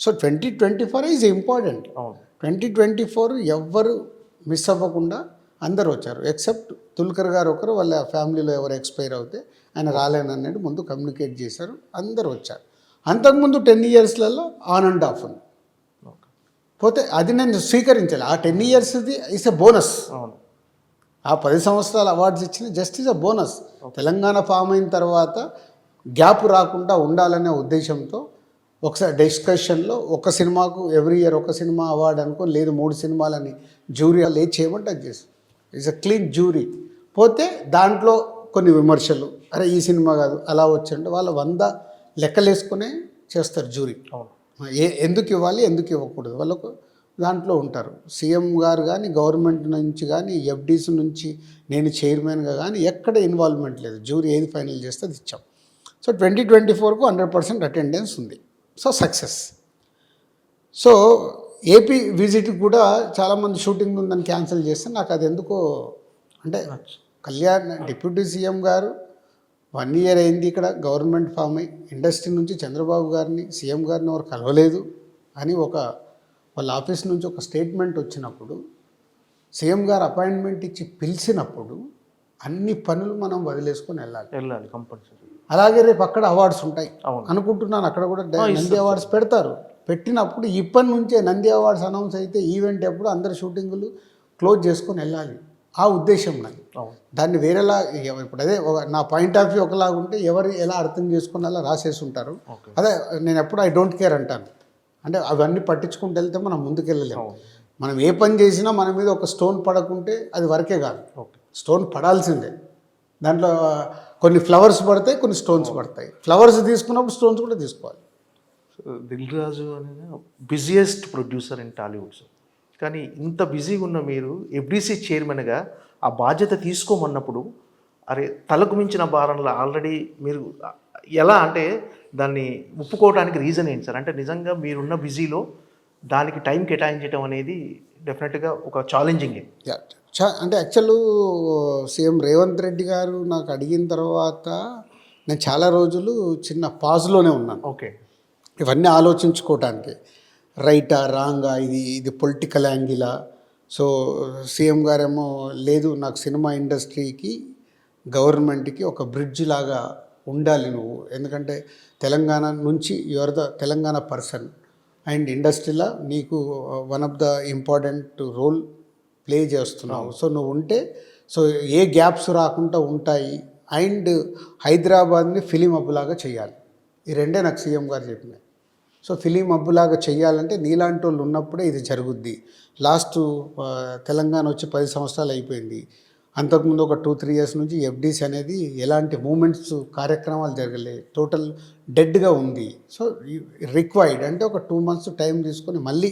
So 2024 is important. 2024 ఎవ్వరు మిస్ అవ్వకుండా అందరు వచ్చారు, ఎక్సెప్ట్ తుల్కర్ గారు ఒకరు, వాళ్ళ ఫ్యామిలీలో ఎవరు ఎక్స్పైర్ అవుతే ఆయన రాలేనన్నట్టు ముందు కమ్యూనికేట్ చేశారు, అందరు వచ్చారు. అంతకుముందు 10 yearsలలో ఆన్ అండ్ ఆఫ్ ఉంది. పోతే అది నేను స్వీకరించాలి. ఆ 10 yearsది ఇస్ ఎ బోనస్. ఆ 10 సంవత్సరాల అవార్డ్స్ ఇచ్చిన just is a bonus. Telangana form అయిన తర్వాత గ్యాప్ రాకుండా ఉండాలనే ఉద్దేశంతో ఒకసారి డిస్కషన్లో ఒక సినిమాకు ఎవ్రీ ఇయర్ ఒక సినిమా అవార్డు అనుకో, లేదు 3 సినిమాలని జ్యూరీ లేదు చేయమంటే అది చేసి ఇట్స్ అ క్లీన్ జ్యూరీ. పోతే దాంట్లో కొన్ని విమర్శలు, అరే ఈ సినిమా కాదు అలా వచ్చంటే వాళ్ళ 100 లెక్కలేసుకునే చేస్తారు జ్యూరీ. ఎందుకు ఇవ్వాలి ఎందుకు ఇవ్వకూడదు వాళ్ళకు దాంట్లో ఉంటారు. సీఎం గారు కానీ గవర్నమెంట్ నుంచి కానీ ఎఫ్డీస్ నుంచి నేను చైర్మన్గా కానీ ఎక్కడ ఇన్వాల్వ్మెంట్ లేదు. జ్యూరీ ఏది ఫైనల్ చేస్తే అది ఇచ్చాం. సో 2024కు 100% అటెండెన్స్ ఉంది. So success. So AP visit కూడా చాలామంది షూటింగ్ ఉందని క్యాన్సిల్ చేస్తే నాకు అది ఎందుకో అంటే డిప్యూటీ సీఎం గారు 1 ఇయర్ అయింది, ఇక్కడ గవర్నమెంట్ ఫామ్ అయ్యి ఇండస్ట్రీ నుంచి చంద్రబాబు గారిని సీఎం గారిని ఎవరు కలవలేదు అని వాళ్ళ ఆఫీస్ నుంచి ఒక స్టేట్మెంట్ వచ్చినప్పుడు, సీఎం గారు అపాయింట్మెంట్ ఇచ్చి పిలిచినప్పుడు అన్ని పనులు మనం వదిలేసుకొని వెళ్ళాలి కంపల్సరీ. అలాగే రేపు అక్కడ అవార్డ్స్ ఉంటాయి అవును. అనుకుంటున్నాను, అక్కడ కూడా నంది అవార్డ్స్ పెడతారు. పెట్టినప్పుడు ఇప్పటి నుంచే నంది అవార్డ్స్ అనౌన్స్ అయితే ఈవెంట్ ఎప్పుడు అందరు షూటింగులు క్లోజ్ చేసుకొని వెళ్ళాలి. ఆ ఉద్దేశం నాది. దాన్ని వేరేలా ఇప్పుడు అదే నా పాయింట్ ఆఫ్ వ్యూ ఒకలాగా ఉంటే ఎవరు ఎలా అర్థం చేసుకుని అలా రాసేసి ఉంటారు. అదే నేను ఎప్పుడు ఐ డోంట్ కేర్ అంటాను. అంటే అవన్నీ పట్టించుకుంటూ వెళ్తే మనం ముందుకెళ్ళలేము. మనం ఏ పని చేసినా మన మీద ఒక స్టోన్ పడకుంటే అది వరకే కాదు, స్టోన్ పడాల్సిందే. దాంట్లో కొన్ని ఫ్లవర్స్ పడతాయి, కొన్ని స్టోన్స్ పడతాయి. ఫ్లవర్స్ తీసుకున్నప్పుడు స్టోన్స్ కూడా తీసుకోవాలి. దిల్ రాజు అనేది busiest producer in Tollywood sir. కానీ ఇంత బిజీగా ఉన్న మీరు ఎఫ్డీసీ చైర్మన్గా ఆ బాధ్యత తీసుకోమన్నప్పుడు అరే తలకు మించిన భారంలో ఆల్రెడీ మీరు ఎలా అంటే దాన్ని ఒప్పుకోవడానికి రీజన్ ఏంటి సార్? అంటే నిజంగా మీరున్న బిజీలో దానికి టైం కేటాయించడం అనేది డెఫినెట్గా ఒక ఛాలెంజింగ్. అంటే యాక్చువల్ సీఎం రేవంత్ రెడ్డి గారు నాకు అడిగిన తర్వాత నేను చాలా రోజులు చిన్న పాజ్లోనే ఉన్నాను. ఓకే, ఇవన్నీ ఆలోచించుకోవటానికి రైటా రాంగా, ఇది పొలిటికల్ యాంగిలా. సో సీఎం గారేమో లేదు, నాకు సినిమా ఇండస్ట్రీకి గవర్నమెంట్కి ఒక బ్రిడ్జ్ లాగా ఉండాలి నువ్వు, ఎందుకంటే తెలంగాణ నుంచి your the Telangana person and ఇండస్ట్రీలో నీకు one of the important role play చేస్తున్నావు. సో నువ్వు ఉంటే సో ఏ గ్యాప్స్ రాకుండా ఉంటాయి. అండ్ హైదరాబాద్ని ఫిలిం హబ్లాగా చేయాలి. ఈ రెండే నాకు సీఎం గారు చెప్పినాయి. సో ఫిలిం హబ్లాగా చేయాలంటే నీలాంటి వాళ్ళు ఉన్నప్పుడే ఇది జరుగుద్ది. లాస్ట్ తెలంగాణ వచ్చి 10 సంవత్సరాలు అయిపోయింది. అంతకుముందు ఒక 2-3 ఇయర్స్ నుంచి ఎఫ్డీసీ అనేది ఎలాంటి మూమెంట్స్ కార్యక్రమాలు జరగలేదు, టోటల్ డెడ్గా ఉంది. సో రిక్వైర్డ్ అంటే ఒక 2 months టైం తీసుకొని మళ్ళీ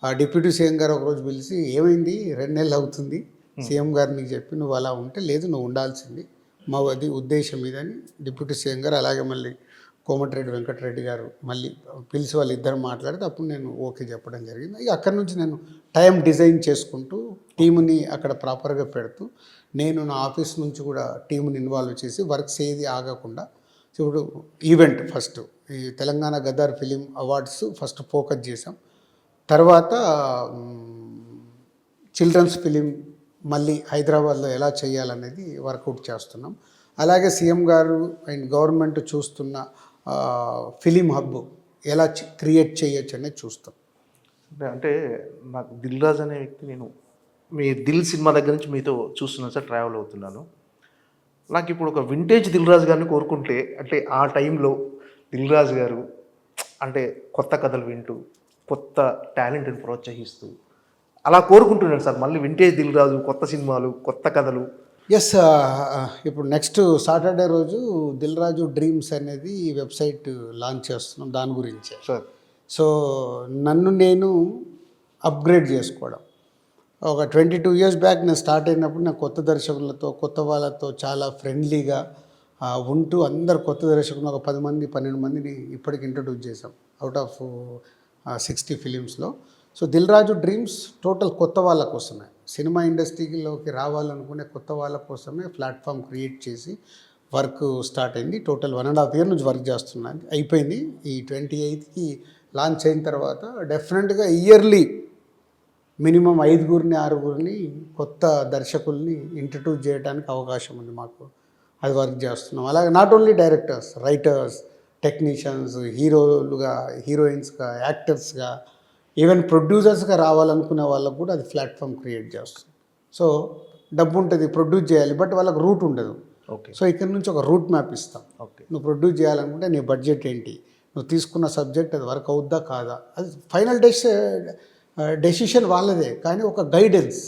డిప్యూటీ సీఎం గారు ఒకరోజు పిలిచి ఏమైంది 2 నెలలు అవుతుంది సీఎం గారిని చెప్పి నువ్వు అలా ఉంటే, లేదు నువ్వు ఉండాల్సింది మా అది ఉద్దేశం ఇదని డిప్యూటీ సీఎం గారు, అలాగే మళ్ళీ కోమటిరెడ్డి వెంకటరెడ్డి గారు మళ్ళీ పిలిచి వాళ్ళు ఇద్దరు మాట్లాడితే అప్పుడు నేను ఓకే చెప్పడం జరిగింది. ఇక అక్కడి నుంచి నేను టైం డిజైన్ చేసుకుంటూ టీముని అక్కడ ప్రాపర్గా పెడుతూ నేను నా ఆఫీస్ నుంచి కూడా టీముని ఇన్వాల్వ్ చేసి వర్క్స్ ఏది ఆగకుండా ఇప్పుడు ఈవెంట్ ఫస్ట్ ఈ Telangana Gaddar film awards first focus చేసాం. తర్వాత చిల్డ్రన్స్ ఫిలిం మళ్ళీ హైదరాబాద్లో ఎలా చేయాలనేది వర్కౌట్ చేస్తున్నాం. అలాగే సీఎం గారు అండ్ గవర్నమెంట్ చూస్తున్న ఫిలిం హబ్ ఎలా క్రియేట్ చేయొచ్చు అనేది చూస్తాం. అంటే నాకు దిల్ రాజు అనే వ్యక్తి, నేను మీ దిల్ సినిమా దగ్గర నుంచి మీతో చూస్తున్నాను సార్, ట్రావెల్ అవుతున్నాను. నాకు ఇప్పుడు ఒక వింటేజ్ దిల్ రాజు గారిని కోరుకుంటే, అంటే ఆ టైంలో దిల్ రాజు గారు అంటే కొత్త కథలు వింటూ కొత్త టాలెంట్ని ప్రోత్సహిస్తూ అలా కోరుకుంటున్నాను సార్. మళ్ళీ వింటేజ్ దిల్ రాజు, కొత్త సినిమాలు, కొత్త కథలు. ఎస్, ఇప్పుడు నెక్స్ట్ సాటర్డే రోజు దిల్ రాజు డ్రీమ్స్ అనేది వెబ్సైట్ లాంచ్ చేస్తున్నాం. దాని గురించే సార్. సో నన్ను నేను అప్గ్రేడ్ చేసుకోవడం. ఒక 22 years బ్యాక్ నేను స్టార్ట్ అయినప్పుడు నేను కొత్త దర్శకులతో కొత్త వాళ్ళతో చాలా ఫ్రెండ్లీగా ఉంటూ అందరు కొత్త దర్శకులు ఒక 10 మంది 12 మందిని ఇప్పటికి ఇంట్రడ్యూస్ చేసాం అవుట్ ఆఫ్ 60 ఫిలిమ్స్లో. So Dil Raju dreams total కొత్త వాళ్ళ కోసమే, సినిమా ఇండస్ట్రీలోకి రావాలనుకునే కొత్త వాళ్ళ కోసమే ప్లాట్ఫామ్ క్రియేట్ చేసి వర్క్ స్టార్ట్ అయింది. టోటల్ 1.5 year నుంచి వర్క్ చేస్తున్నాను, అయిపోయింది. ఈ 28th లాంచ్ అయిన తర్వాత డెఫినెట్గా ఇయర్లీ మినిమం 5-6 కొత్త దర్శకుల్ని ఇంట్రడ్యూస్ చేయడానికి అవకాశం ఉంది మాకు. అది వర్క్ చేస్తున్నాం. అలాగే not only directors, writers, technicians, హీరోలుగా, హీరోయిన్స్గా, యాక్టర్స్గా, ఈవెన్ ప్రొడ్యూసర్స్గా రావాలనుకునే వాళ్ళకు కూడా అది ప్లాట్ఫామ్ క్రియేట్ చేస్తుంది. సో డబ్బు ఉంటుంది, ప్రొడ్యూస్ చేయాలి, బట్ వాళ్ళకి రూట్ ఉండదు. ఓకే. సో ఇక్కడ నుంచి ఒక రూట్ మ్యాప్ ఇస్తాం. ఓకే, నువ్వు ప్రొడ్యూస్ చేయాలనుకుంటే నీ బడ్జెట్ ఏంటి, నువ్వు తీసుకున్న సబ్జెక్ట్ అది వర్క్ అవుద్దా కాదా, అది ఫైనల్ డెసిషన్ వాళ్ళదే, కానీ ఒక గైడెన్స్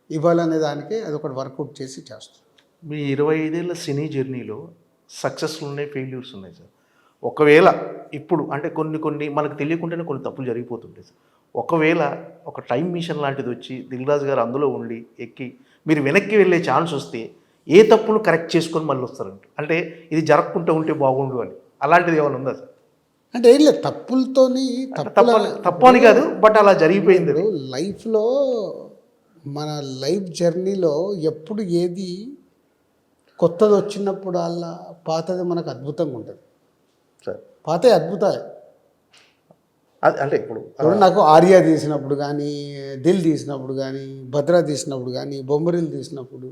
ఇవ్వాలనే దానికే అది ఒకటి వర్కౌట్ చేసి చేస్తాం. మీ 25 ఏళ్ళ సినీ జర్నీలో సక్సెస్లు ఉన్నాయి, ఫెయిల్యూర్స్ ఉన్నాయి సార్. ఒకవేళ ఇప్పుడు అంటే కొన్ని మనకు తెలియకుండానే కొన్ని తప్పులు జరిగిపోతుంటాయి సార్. ఒకవేళ ఒక టైం మిషన్ లాంటిది వచ్చి దిల్ రాజు గారు అందులో ఉండి ఎక్కి మీరు వెనక్కి వెళ్ళే ఛాన్స్ వస్తే ఏ తప్పును కరెక్ట్ చేసుకొని మళ్ళీ వస్తారంట, అంటే ఇది జరగకుండా ఉంటే బాగుండు అని, అలాంటిది ఏమైనా ఉందా సార్? అంటే ఏం లేదు, తప్పులతోని తప్పు అని కాదు, బట్ అలా జరిగిపోయింది. లైఫ్లో మన లైఫ్ జర్నీలో ఎప్పుడు ఏది కొత్తది వచ్చినప్పుడు అలా పాతది మనకు అద్భుతంగా ఉంటుంది. సార్ పాతే అద్భుతాలే. అది అంటే ఇప్పుడు ఇప్పుడు నాకు ఆర్యా తీసినప్పుడు కానీ, దిల్ తీసినప్పుడు కానీ, భద్రా తీసినప్పుడు కానీ, బొమ్మరిల్ తీసినప్పుడు,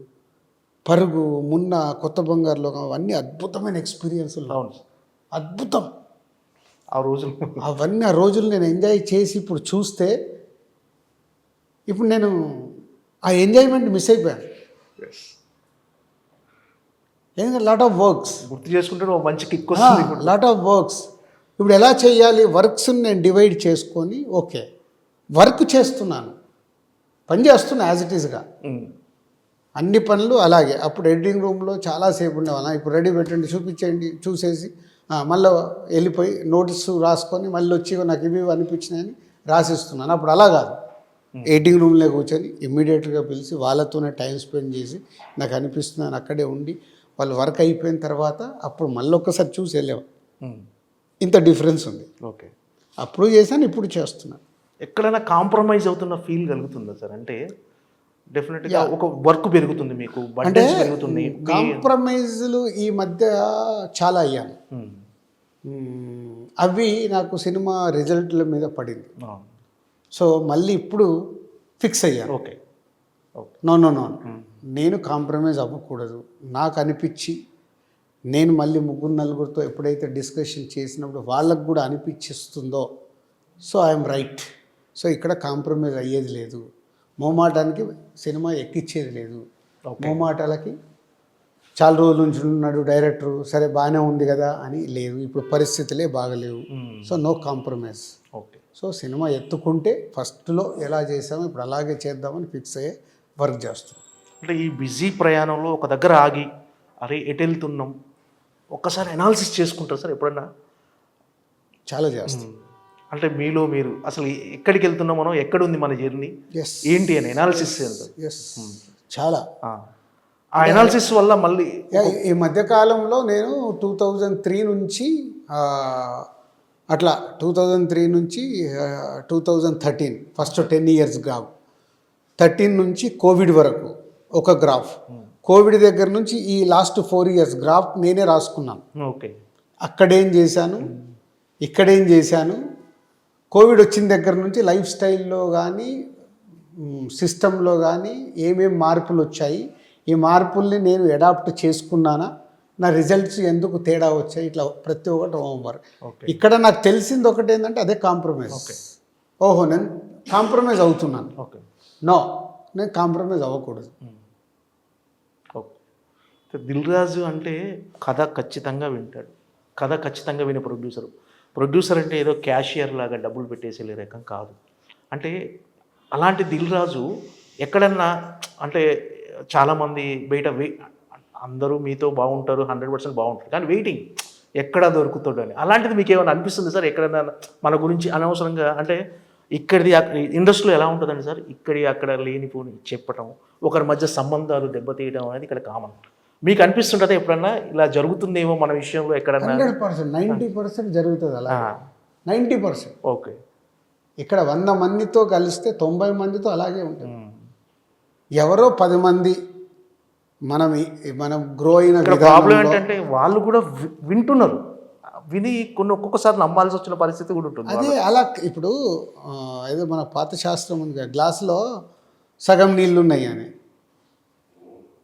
పరుగు, మున్న, కొత్త బంగారు లోకం, అవన్నీ అద్భుతమైన ఎక్స్పీరియన్స్లు. అవును అద్భుతం. ఆ రోజులు అవన్నీ ఆ రోజులు నేను ఎంజాయ్ చేసి ఇప్పుడు చూస్తే ఇప్పుడు నేను ఆ ఎంజాయ్మెంట్ మిస్ అయిపోయాను. ఎందుకంటే లాట్ ఆఫ్ వర్క్స్, గుర్తు చేసుకుంటే ఒక మంచి కిక్ వస్తుంది ఇప్పుడు. Lot of works. ఇప్పుడు ఎలా చేయాలి, వర్క్స్ని నేను డివైడ్ చేసుకొని ఓకే వర్క్ చేస్తున్నాను, పని చేస్తున్నా యాజ్ ఇట్ ఈస్గా. అన్ని పనులు అలాగే. అప్పుడు ఎడిటింగ్ రూమ్లో చాలాసేపు ఉండేవాళ్ళం. ఇప్పుడు రెడీ పెట్టండి, చూపించేయండి, చూసేసి మళ్ళీ వెళ్ళిపోయి నోటీస్ రాసుకొని మళ్ళీ వచ్చి నాకు ఇవి అనిపించినాయని రాసిస్తున్నాను. అప్పుడు అలా కాదు, ఎడిటింగ్ రూమ్లో కూర్చొని ఇమ్మీడియట్గా పిలిచి వాళ్ళతోనే టైం స్పెండ్ చేసి నాకు అనిపిస్తున్నాను అక్కడే ఉండి వాళ్ళు వర్క్ అయిపోయిన తర్వాత అప్పుడు మళ్ళీ ఒక్కసారి చూసి వెళ్ళేవా. ఇంత డిఫరెన్స్ ఉంది. ఓకే, అప్పుడు చేశాను, ఇప్పుడు చేస్తున్నాను. ఎక్కడైనా కాంప్రమైజ్ అవుతున్న ఫీల్ కలుగుతుందా సార్? అంటే డెఫినెట్గా ఒక వర్క్ పెరుగుతుంది, మీకు బడ్జెట్ పెరుగుతుంది. కాంప్రమైజ్లు ఈ మధ్య చాలా అయ్యాను. అవి నాకు సినిమా రిజల్ట్ల మీద పడింది. సో మళ్ళీ ఇప్పుడు ఫిక్స్ అయ్యాను. Okay okay, no no no, నేను కాంప్రమైజ్ అవ్వకూడదు. నాకు అనిపించి నేను మళ్ళీ ముగ్గురు నలుగురితో ఎప్పుడైతే డిస్కషన్ చేసినప్పుడు వాళ్ళకు కూడా అనిపించిస్తుందో సో ఐఎమ్ రైట్. సో ఇక్కడ కాంప్రమైజ్ అయ్యేది లేదు. మోమాటానికి సినిమా ఎక్కిచ్చేది లేదు. మోమాటాలకి చాలా రోజుల నుంచి ఉన్నాడు డైరెక్టరు, సరే బాగానే ఉంది కదా అని లేదు. ఇప్పుడు పరిస్థితులే బాగలేవు. So no compromise. Okay. So సినిమా ఎత్తుకుంటే ఫస్ట్లో ఎలా చేసామో ఇప్పుడు అలాగే చేద్దామని ఫిక్స్ అయ్యే వర్క్ చేస్తాం. అంటే ఈ బిజీ ప్రయాణంలో ఒక దగ్గర ఆగి అరే ఎటు వెళ్తున్నాం ఒక్కసారి అనాలిసిస్ చేసుకుంటారు సార్ ఎప్పుడన్నా? చాలా చేస్తాం. అంటే మీలో మీరు అసలు ఎక్కడికి వెళ్తున్నాం, మనం ఎక్కడుంది మన జర్నీ ఏంటి అని అనాలిసిస్ చేస్తారు. చాలా. ఆ అనాలిసిస్ వల్ల మళ్ళీ ఈ మధ్యకాలంలో నేను 2003 నుంచి అట్లా 2003 నుంచి 2013 ఫస్ట్ 10 ఇయర్స్ గ్రాఫ్, 13 నుంచి కోవిడ్ వరకు ఒక గ్రాఫ్, కోవిడ్ దగ్గర నుంచి ఈ లాస్ట్ 4 ఇయర్స్ గ్రాఫ్ నేనే రాసుకున్నాను. ఓకే, అక్కడేం చేశాను, ఇక్కడేం చేశాను, కోవిడ్ వచ్చిన దగ్గర నుంచి లైఫ్ స్టైల్లో కానీ సిస్టంలో కానీ ఏమేం మార్పులు వచ్చాయి, ఈ మార్పుల్ని నేను అడాప్ట్ చేసుకున్నానా, నా రిజల్ట్స్ ఎందుకు తేడా వచ్చాయి, ఇట్లా ప్రతి ఒక్కటి హోంవర్క్. ఇక్కడ నాకు తెలిసింది ఒకటి ఏంటంటే అదే కాంప్రమైజ్. ఓహో నేను కాంప్రమైజ్ అవుతున్నాను, ఓకే నో నేను కాంప్రమైజ్ అవ్వకూడదు. ఓకే. దిల్ రాజు అంటే కథ ఖచ్చితంగా వింటాడు, కథ ఖచ్చితంగా వినే ప్రొడ్యూసర్ అంటే ఏదో క్యాషియర్ లాగా డబ్బులు పెట్టేసే రకం కాదు. అంటే అలాంటి దిల్ రాజు ఎక్కడన్నా అంటే చాలామంది బయట అందరూ మీతో బాగుంటారు, 100% బాగుంటారు, కానీ వెయిటింగ్ ఎక్కడ దొరుకుతాడు అని. అలాంటిది మీకు ఏమైనా అనిపిస్తుంది సార్ ఎక్కడైనా మన గురించి అనవసరంగా? అంటే ఇక్కడిది ఇండస్ట్రీలో ఎలా ఉంటుందండి సార్, ఇక్కడి అక్కడ లేనిపోని చెప్పటం, ఒకరి మధ్య సంబంధాలు దెబ్బతీయడం అనేది ఇక్కడ కామన్. మీకు అనిపిస్తుంటుందా ఎప్పుడన్నా ఇలా జరుగుతుందేమో మన విషయంలో ఎక్కడన్నా? 100%, 90% జరుగుతుంది అలా. 90%. ఓకే. ఇక్కడ 100 మందితో కలిస్తే 90 మందితో అలాగే ఉంటుంది. ఎవరో 10 మంది మనం గ్రో అయిన ప్రాబ్లం ఏంటంటే వాళ్ళు కూడా వింటున్నారు, విని ఒక్కొక్కసారి నమ్మాల్సి వచ్చిన పరిస్థితి కూడా ఉంటుంది. అదే అలా. ఇప్పుడు ఏదో మన పాత శాస్త్రం ఉంది కదా, గ్లాసులో సగం నీళ్ళు ఉన్నాయి అని,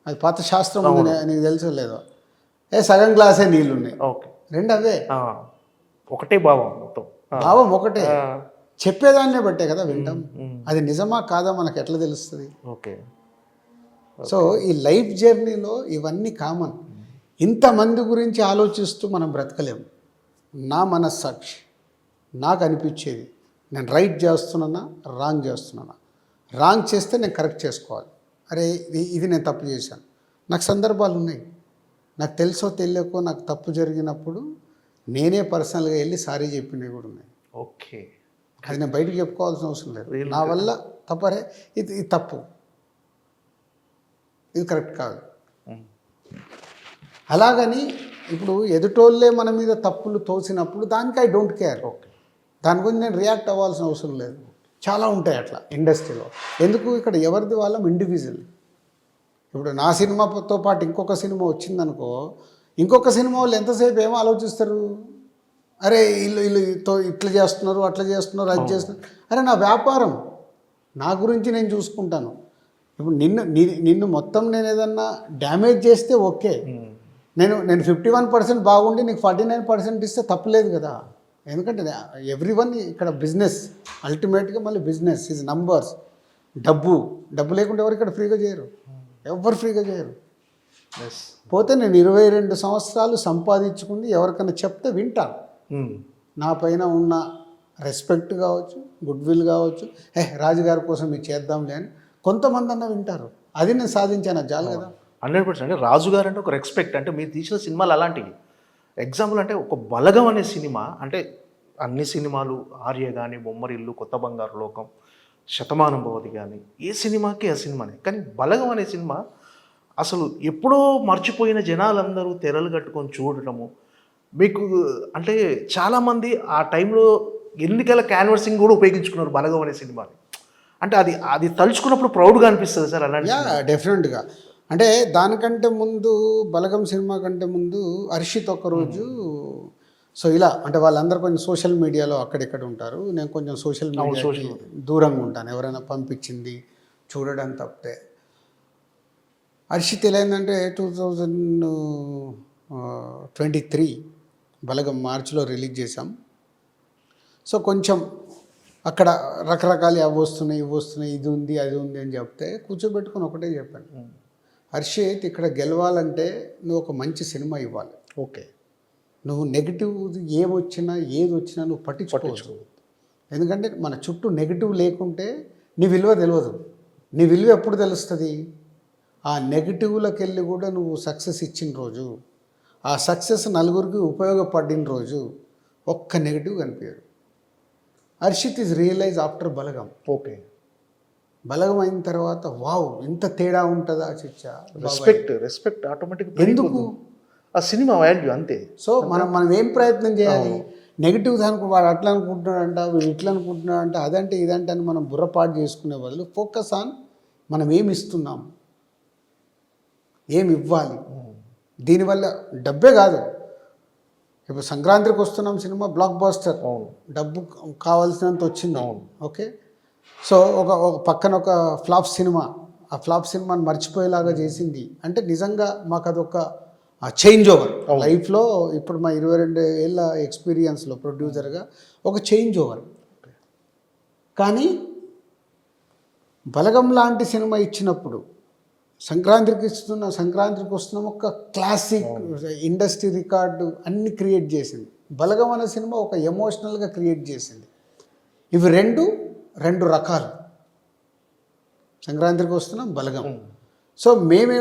అది పాత శాస్త్రం ఉంది, నీకు తెలుసో లేదో. సగం గ్లాసే నీళ్ళు ఉన్నాయి. ఓకే, రెండు అవే, ఒకటే భావం, మొత్తం భావం ఒకటే. చెప్పేదాన్నే బట్టే కదా వింటాం, అది నిజమా కాదా మనకు ఎట్లా తెలుస్తుంది? ఓకే. సో ఈ లైఫ్ జర్నీలో ఇవన్నీ కామన్. ఇంతమంది గురించి ఆలోచిస్తూ మనం బ్రతకలేము. నా మనస్సాక్షి నాకు అనిపించేది, నేను రైట్ చేస్తున్నానా, రాంగ్ చేస్తున్నానా. రాంగ్ చేస్తే నేను కరెక్ట్ చేసుకోవాలి. అరే ఇది నేను తప్పు చేశాను. నాకు సందర్భాలు ఉన్నాయి, నాకు తెలుసో తెలియకో నాకు తప్పు జరిగినప్పుడు నేనే పర్సనల్గా వెళ్ళి సారీ చెప్పినవి కూడా ఉన్నాయి. ఓకే, అది నేను బయటకు చెప్పుకోవాల్సిన అవసరం లేదు. నా వల్ల తప్పరే, ఇది తప్పు, ఇది కరెక్ట్ కాదు. అలాగని ఇప్పుడు ఎదుటోళ్ళే మన మీద తప్పులు తోసినప్పుడు దానికి ఐ డోంట్ కేర్. ఓకే, దాని గురించి నేను రియాక్ట్ అవ్వాల్సిన అవసరం లేదు. చాలా ఉంటాయి అట్లా ఇండస్ట్రీలో. ఎందుకు, ఇక్కడ ఎవరిది వాళ్ళం ఇండివిజువల్. ఇప్పుడు నా సినిమాతో పాటు ఇంకొక సినిమా వచ్చిందనుకో, ఇంకొక సినిమా వాళ్ళు ఎంతసేపు ఏమో ఆలోచిస్తారు, అరే వీళ్ళుతో ఇట్లా చేస్తున్నారు, అట్లా చేస్తున్నారు, అది చేస్తున్నారు. అరే నా వ్యాపారం, నా గురించి నేను చూసుకుంటాను. ఇప్పుడు నిన్ను మొత్తం నేను ఏదన్నా డ్యామేజ్ చేస్తే ఓకే, నేను 51% బాగుండి నీకు 49% ఇస్తే తప్పలేదు కదా. ఎందుకంటే ఎవ్రీవన్ ఇక్కడ బిజినెస్, అల్టిమేట్గా మళ్ళీ బిజినెస్ ఈజ్ నంబర్స్. డబ్బు లేకుండా ఎవరు ఇక్కడ ఫ్రీగా చేయరు, ఎవరు ఫ్రీగా చేయరు. పోతే నేను 22 సంవత్సరాలు సంపాదించుకుంది ఎవరికైనా చెప్తే వింటాను. నా పైన ఉన్న రెస్పెక్ట్ కావచ్చు, గుడ్ విల్ కావచ్చు, రాజుగారి కోసం ఇది చేద్దాంలే అని కొంతమంది అన్న వింటారు. అది నేను సాధించాను, అది చాలు కదా. 100%. అంటే రాజుగారు అంటే ఒక రెస్పెక్ట్. అంటే మీరు తీసిన సినిమాలు అలాంటివి. ఎగ్జాంపుల్ అంటే ఒక బలగం అనే సినిమా, అంటే అన్ని సినిమాలు ఆర్య కానీ, బొమ్మరిల్లు, కొత్త బంగారు లోకం, శతమానం భవతి కానీ, ఏ సినిమాకి ఆ సినిమానే. కానీ బలగం అనే సినిమా అసలు ఎప్పుడో మర్చిపోయిన జనాలందరూ తెరలు కట్టుకొని చూడటము, మీకు అంటే చాలామంది ఆ టైంలో ఎన్నికల క్యాన్వర్సింగ్ కూడా ఉపయోగించుకున్నారు బలగం అనే సినిమాని. అంటే అది తలుచుకున్నప్పుడు ప్రౌడ్గా అనిపిస్తుంది సార్ అలాంటి. డెఫినెట్గా. అంటే దానికంటే ముందు, బలగం సినిమా కంటే ముందు హర్షిత్ ఒకరోజు, సో ఇలా అంటే వాళ్ళందరూ కొంచెం సోషల్ మీడియాలో అక్కడిక్కడ ఉంటారు, నేను కొంచెం సోషల్ మీడియా దూరంగా ఉంటాను, ఎవరైనా పంపించింది చూడడం తప్పితే. హర్షిత్ ఎలా అయిందంటే 2023 బలగం మార్చిలో రిలీజ్ చేసాం. సో కొంచెం అక్కడ రకరకాలు అవి వస్తున్నాయి, ఇది ఉంది, అది ఉంది అని చెప్తే కూర్చోబెట్టుకుని ఒకటే చెప్పాను, హర్షిత్ ఇక్కడ గెలవాలంటే నువ్వు ఒక మంచి సినిమా ఇవ్వాలి. ఓకే, నువ్వు నెగిటివ్ ఏది వచ్చినా నువ్వు పట్టించుకోవచ్చు. ఎందుకంటే మన చుట్టూ నెగిటివ్ లేకుంటే నీ విలువ తెలియదు. నీ విలువ ఎప్పుడు తెలుస్తుంది? ఆ నెగిటివ్లోకి వెళ్ళి కూడా నువ్వు సక్సెస్ ఇచ్చిన రోజు, ఆ సక్సెస్ నలుగురికి ఉపయోగపడిన రోజు ఒక్క నెగిటివ్ కనిపించదు. Harshit is realise after Balagam. Okay, Balagam అయిన తర్వాత వావ్ ఇంత తేడా ఉంటుందా చిచ్చా, రెస్పెక్ట్ ఆటోమేటిక్. ఎందుకు? ఆ సినిమా వాల్యూ అంతే. సో మనం ఏం ప్రయత్నం చేయాలి? నెగిటివ్ దానికి వాడు అట్లా అనుకుంటున్నాడంట, వీడు ఇట్లా అనుకుంటున్నాడంట, అదంటే ఇదంటే అని మనం బుర్రపాటు చేసుకునే బదులు ఫోకస్ ఆన్ మనం ఏమి ఇస్తున్నాం, ఏమి ఇవ్వాలి. దీనివల్ల డబ్బే కాదు, ఇప్పుడు సంక్రాంతికి వస్తున్నాం సినిమా బ్లాక్ బాస్టర్, డబ్బు కావాల్సినంత వచ్చింది. ఓకే, సో ఒక పక్కన ఒక ఫ్లాప్ సినిమా, ఆ ఫ్లాప్ సినిమాని మర్చిపోయేలాగా చేసింది అంటే నిజంగా మాకు అదొక చేంజ్ ఓవర్ లైఫ్లో. ఇప్పుడు మా 22 ఏళ్ళ ఎక్స్పీరియన్స్లో ప్రొడ్యూసర్గా ఒక చేంజ్ ఓవర్. కానీ బలగం లాంటి సినిమా ఇచ్చినప్పుడు సంక్రాంతికి వస్తున్నాం ఒక క్లాసిక్ ఇండస్ట్రీ రికార్డు అన్ని క్రియేట్ చేసింది. బలగం అనే సినిమా ఒక ఎమోషనల్గా క్రియేట్ చేసింది. ఇవి రెండు రకాలు. సంక్రాంతికి వస్తున్నాం, బలగం. సో మేమే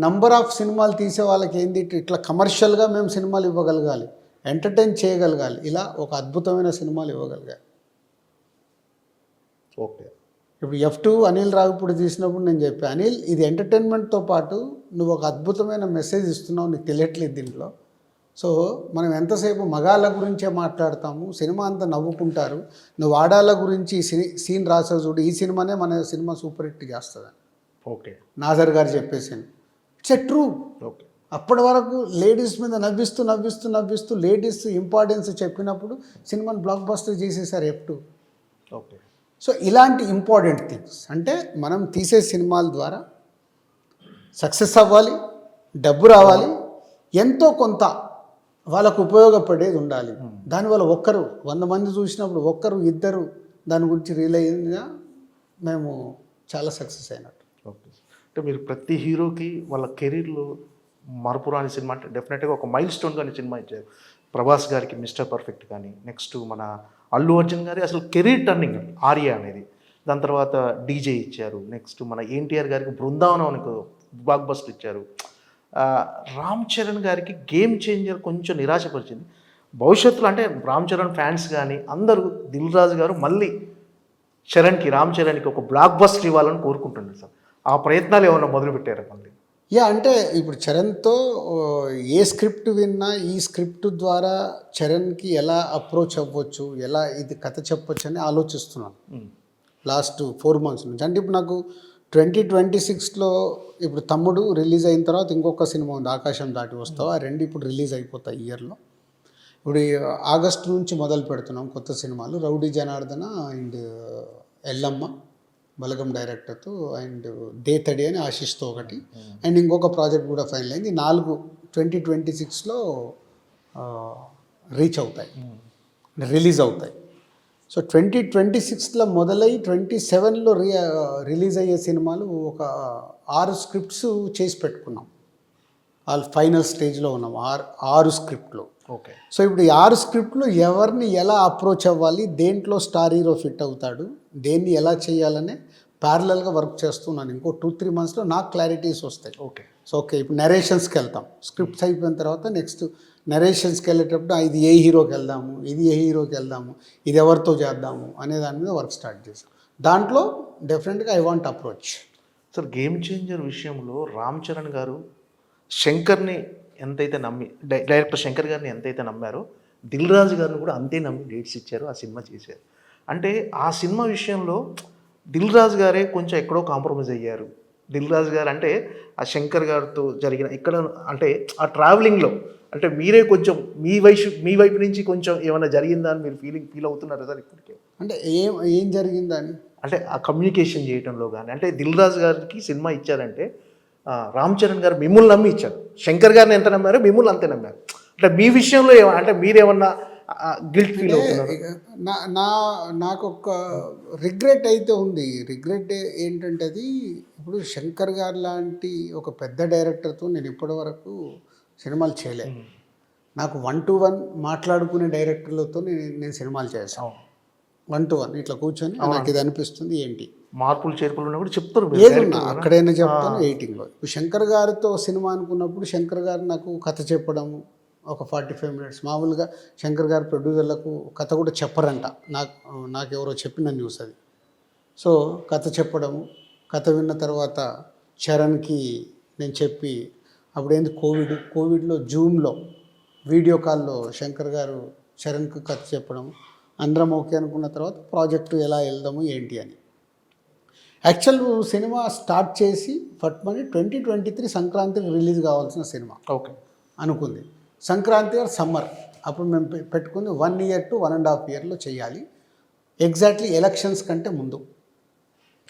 నంబర్ ఆఫ్ సినిమాలు తీసే వాళ్ళకి ఏంది, ఇట్లా కమర్షియల్గా మేము సినిమాలు ఇవ్వగలగాలి, ఎంటర్టైన్ చేయగలగాలి, ఇలా ఒక అద్భుతమైన సినిమాలు ఇవ్వగలగాలి. ఓకే, ఇప్పుడు F2 అనిల్ రావిపూడి తీసినప్పుడు నేను చెప్పాను, అనిల్ ఇది ఎంటర్టైన్మెంట్తో పాటు నువ్వు ఒక అద్భుతమైన మెసేజ్ ఇస్తున్నావు, నీకు తెలియట్లేదు దీంట్లో. సో మనం ఎంతసేపు మగాళ్ళ గురించే మాట్లాడతాము, సినిమా అంతా నవ్వుకుంటారు, నువ్వు ఆడాళ్ళ గురించి సీన్ రాసావు చూడు, ఈ సినిమానే మన సినిమా సూపర్ హిట్ చేస్తుందని. ఓకే, నాజర్ గారు చెప్పేసాను. It's a true. ఓకే, అప్పటి వరకు లేడీస్ మీద నవ్విస్తూ లేడీస్ ఇంపార్టెన్స్ చెప్పినప్పుడు సినిమాని బ్లాక్ బస్టర్ చేసేసారు F2. ఓకే, సో ఇలాంటి ఇంపార్టెంట్ థింగ్స్ అంటే మనం తీసే సినిమాల ద్వారా సక్సెస్ అవ్వాలి, డబ్బు రావాలి, ఎంతో కొంత వాళ్ళకు ఉపయోగపడేది ఉండాలి. దానివల్ల 100 మంది చూసినప్పుడు 1-2 దాని గురించి రియలైజ్ అయినా మేము చాలా సక్సెస్ అయినట్టు. ఓకే, అంటే మీరు ప్రతి హీరోకి వాళ్ళ కెరీర్లో మరపురాని సినిమా అంటే డెఫినెట్గా ఒక మైల్ స్టోన్ కానీ సినిమా ఇచ్చారు. ప్రభాస్ గారికి మిస్టర్ పర్ఫెక్ట్ కానీ, నెక్స్ట్ మన అల్లు అర్జున్ గారి అసలు కెరీర్ టర్నింగ్ ఆర్య అనేది, దాని తర్వాత డీజే ఇచ్చారు, నెక్స్ట్ మన ఎన్టీఆర్ గారికి బృందావనం అని బ్లాక్ బస్టర్ ఇచ్చారు, రామ్ చరణ్ గారికి గేమ్ చేంజర్ కొంచెం నిరాశపరిచింది. భవిష్యత్తులో అంటే రామ్ చరణ్ ఫ్యాన్స్ కానీ అందరూ దిల్ రాజు గారు మళ్ళీ రామ్ చరణ్కి ఒక బ్లాక్ బస్టర్ ఇవ్వాలని కోరుకుంటున్నారు సార్. ఆ ప్రయత్నాలు ఏమైనా మొదలుపెట్టారు మళ్ళీ? అంటే ఇప్పుడు చరణ్తో ఏ స్క్రిప్ట్ విన్నా ఈ స్క్రిప్ట్ ద్వారా చరణ్కి ఎలా అప్రోచ్ అవ్వచ్చు, ఎలా ఇది కథ చెప్పొచ్చు అని ఆలోచిస్తున్నాను లాస్ట్ 4 months నుంచి. అంటే ఇప్పుడు నాకు 2026లో ఇప్పుడు తమ్ముడు రిలీజ్ అయిన తర్వాత ఇంకొక సినిమా ఉంది, ఆకాశం దాటి వస్తావు. ఆ రెండు ఇప్పుడు రిలీజ్ అయిపోతాయి ఇయర్లో. ఇప్పుడు ఈ ఆగస్టు నుంచి మొదలు పెడుతున్నాం కొత్త సినిమాలు. రౌడీ జనార్దన అండ్ ఎల్లమ్మ బలగం డైరెక్టర్తో, అండ్ దేతడి అని ఆశిస్తూ ఒకటి, అండ్ ఇంకొక ప్రాజెక్ట్ కూడా ఫైనల్ అయింది. 4 2026లో రీచ్ అవుతాయి, రిలీజ్ అవుతాయి. సో 2026లో మొదలై 27లో రిలీజ్ అయ్యే సినిమాలు ఒక 6 స్క్రిప్ట్స్ చేసి పెట్టుకున్నాం. వాళ్ళు ఫైనల్ స్టేజ్లో ఉన్నాం 6 స్క్రిప్ట్లు. ఓకే. సో ఇప్పుడు ఈ 6 స్క్రిప్ట్లు ఎవరిని ఎలా అప్రోచ్ అవ్వాలి, దేంట్లో స్టార్ హీరో ఫిట్ అవుతాడు, దేన్ని ఎలా చేయాలనే ప్యారలల్గా వర్క్ చేస్తున్నాను. ఇంకో 2-3 మంత్స్లో నాకు క్లారిటీస్ వస్తాయి. ఓకే. సో ఓకే, ఇప్పుడు నరేషన్స్కి వెళ్తాం. స్క్రిప్ట్స్ అయిపోయిన తర్వాత నెక్స్ట్ నరేషన్స్కి వెళ్ళేటప్పుడు ఇది ఏ హీరోకి వెళ్దాము, ఇది ఏ హీరోకి వెళ్దాము, ఇది ఎవరితో చేద్దాము అనే దాని మీద వర్క్ స్టార్ట్ చేసాం. దాంట్లో డెఫినెట్గా I want approach. Sir, game changer విషయంలో రామ్ చరణ్ గారు శంకర్ని ఎంతైతే నమ్మి, డైరెక్టర్ శంకర్ గారిని ఎంతైతే నమ్మారో, దిల్ రాజు గారిని కూడా అంతే నమ్మి డేట్స్ ఇచ్చారు, ఆ సినిమా చేశారు. అంటే ఆ సినిమా విషయంలో దిల్ రాజు గారే కొంచెం ఎక్కడో కాంప్రమైజ్ అయ్యారు. దిల్ రాజు గారు అంటే ఆ శంకర్ గారితో జరిగిన ఇక్కడ అంటే ఆ ట్రావెలింగ్లో అంటే మీరే కొంచెం మీ వైపు నుంచి కొంచెం ఏమైనా జరిగిందా అని మీరు ఫీల్ అవుతున్నారా సార్ ఇప్పటికే? అంటే ఏం జరిగిందని అంటే ఆ కమ్యూనికేషన్ చేయడంలో కానీ, అంటే దిల్ రాజు గారికి సినిమా ఇచ్చారంటే రామ్ చరణ్ గారు మిమ్మల్ని నమ్మి ఇచ్చారు, శంకర్ గారిని ఎంత నమ్మారో మిమ్మల్ని అంతే నమ్మారు. అంటే మీ విషయంలో అంటే మీరేమన్నా గిల్ట్ ఫీల్ అవుతున్నారు? నాకు ఒక రిగ్రెట్ అయితే ఉంది. రిగ్రెట్ ఏంటంటే, అది ఇప్పుడు శంకర్ గారు లాంటి ఒక పెద్ద డైరెక్టర్తో నేను ఇప్పటి వరకు సినిమాలు చేయలేదు. నాకు 1-to-1 మాట్లాడుకునే డైరెక్టర్లతో నేను సినిమాలు చేశాను. 1-to-1 ఇట్లా కూర్చొని నాకు ఇది అనిపిస్తుంది ఏంటి, మార్పులు చేర్పులు ఉన్నా కూడా చెప్తారు, ఏదున్నా అక్కడైనా చెప్తాను. ఎడిటింగ్లో ఇప్పుడు శంకర్ గారితో సినిమా అనుకున్నప్పుడు శంకర్ గారు నాకు కథ చెప్పడము ఒక 45 minutes. మామూలుగా శంకర్ గారు ప్రొడ్యూసర్లకు కథ కూడా చెప్పరంట, నాకు ఎవరో చెప్పిన న్యూస్ అది. సో కథ చెప్పడము, కథ విన్న తర్వాత చరణ్కి నేను చెప్పి, అప్పుడు ఏంది కోవిడ్లో జూమ్లో వీడియో కాల్లో శంకర్ గారు చరణ్కి కథ చెప్పడం, అందరం ఓకే అనుకున్న తర్వాత ప్రాజెక్టు ఎలా వెళ్దాము ఏంటి అని. యాక్చువల్ సినిమా స్టార్ట్ చేసి ఫట్మని 2023 సంక్రాంతికి రిలీజ్ కావాల్సిన సినిమా ఓకే అనుకుంది. సంక్రాంతి ఆర్ సమ్మర్ అప్పుడు మేము పెట్టుకుంది 1 year to 1.5 yearలో చేయాలి, ఎగ్జాక్ట్లీ ఎలక్షన్స్ కంటే ముందు.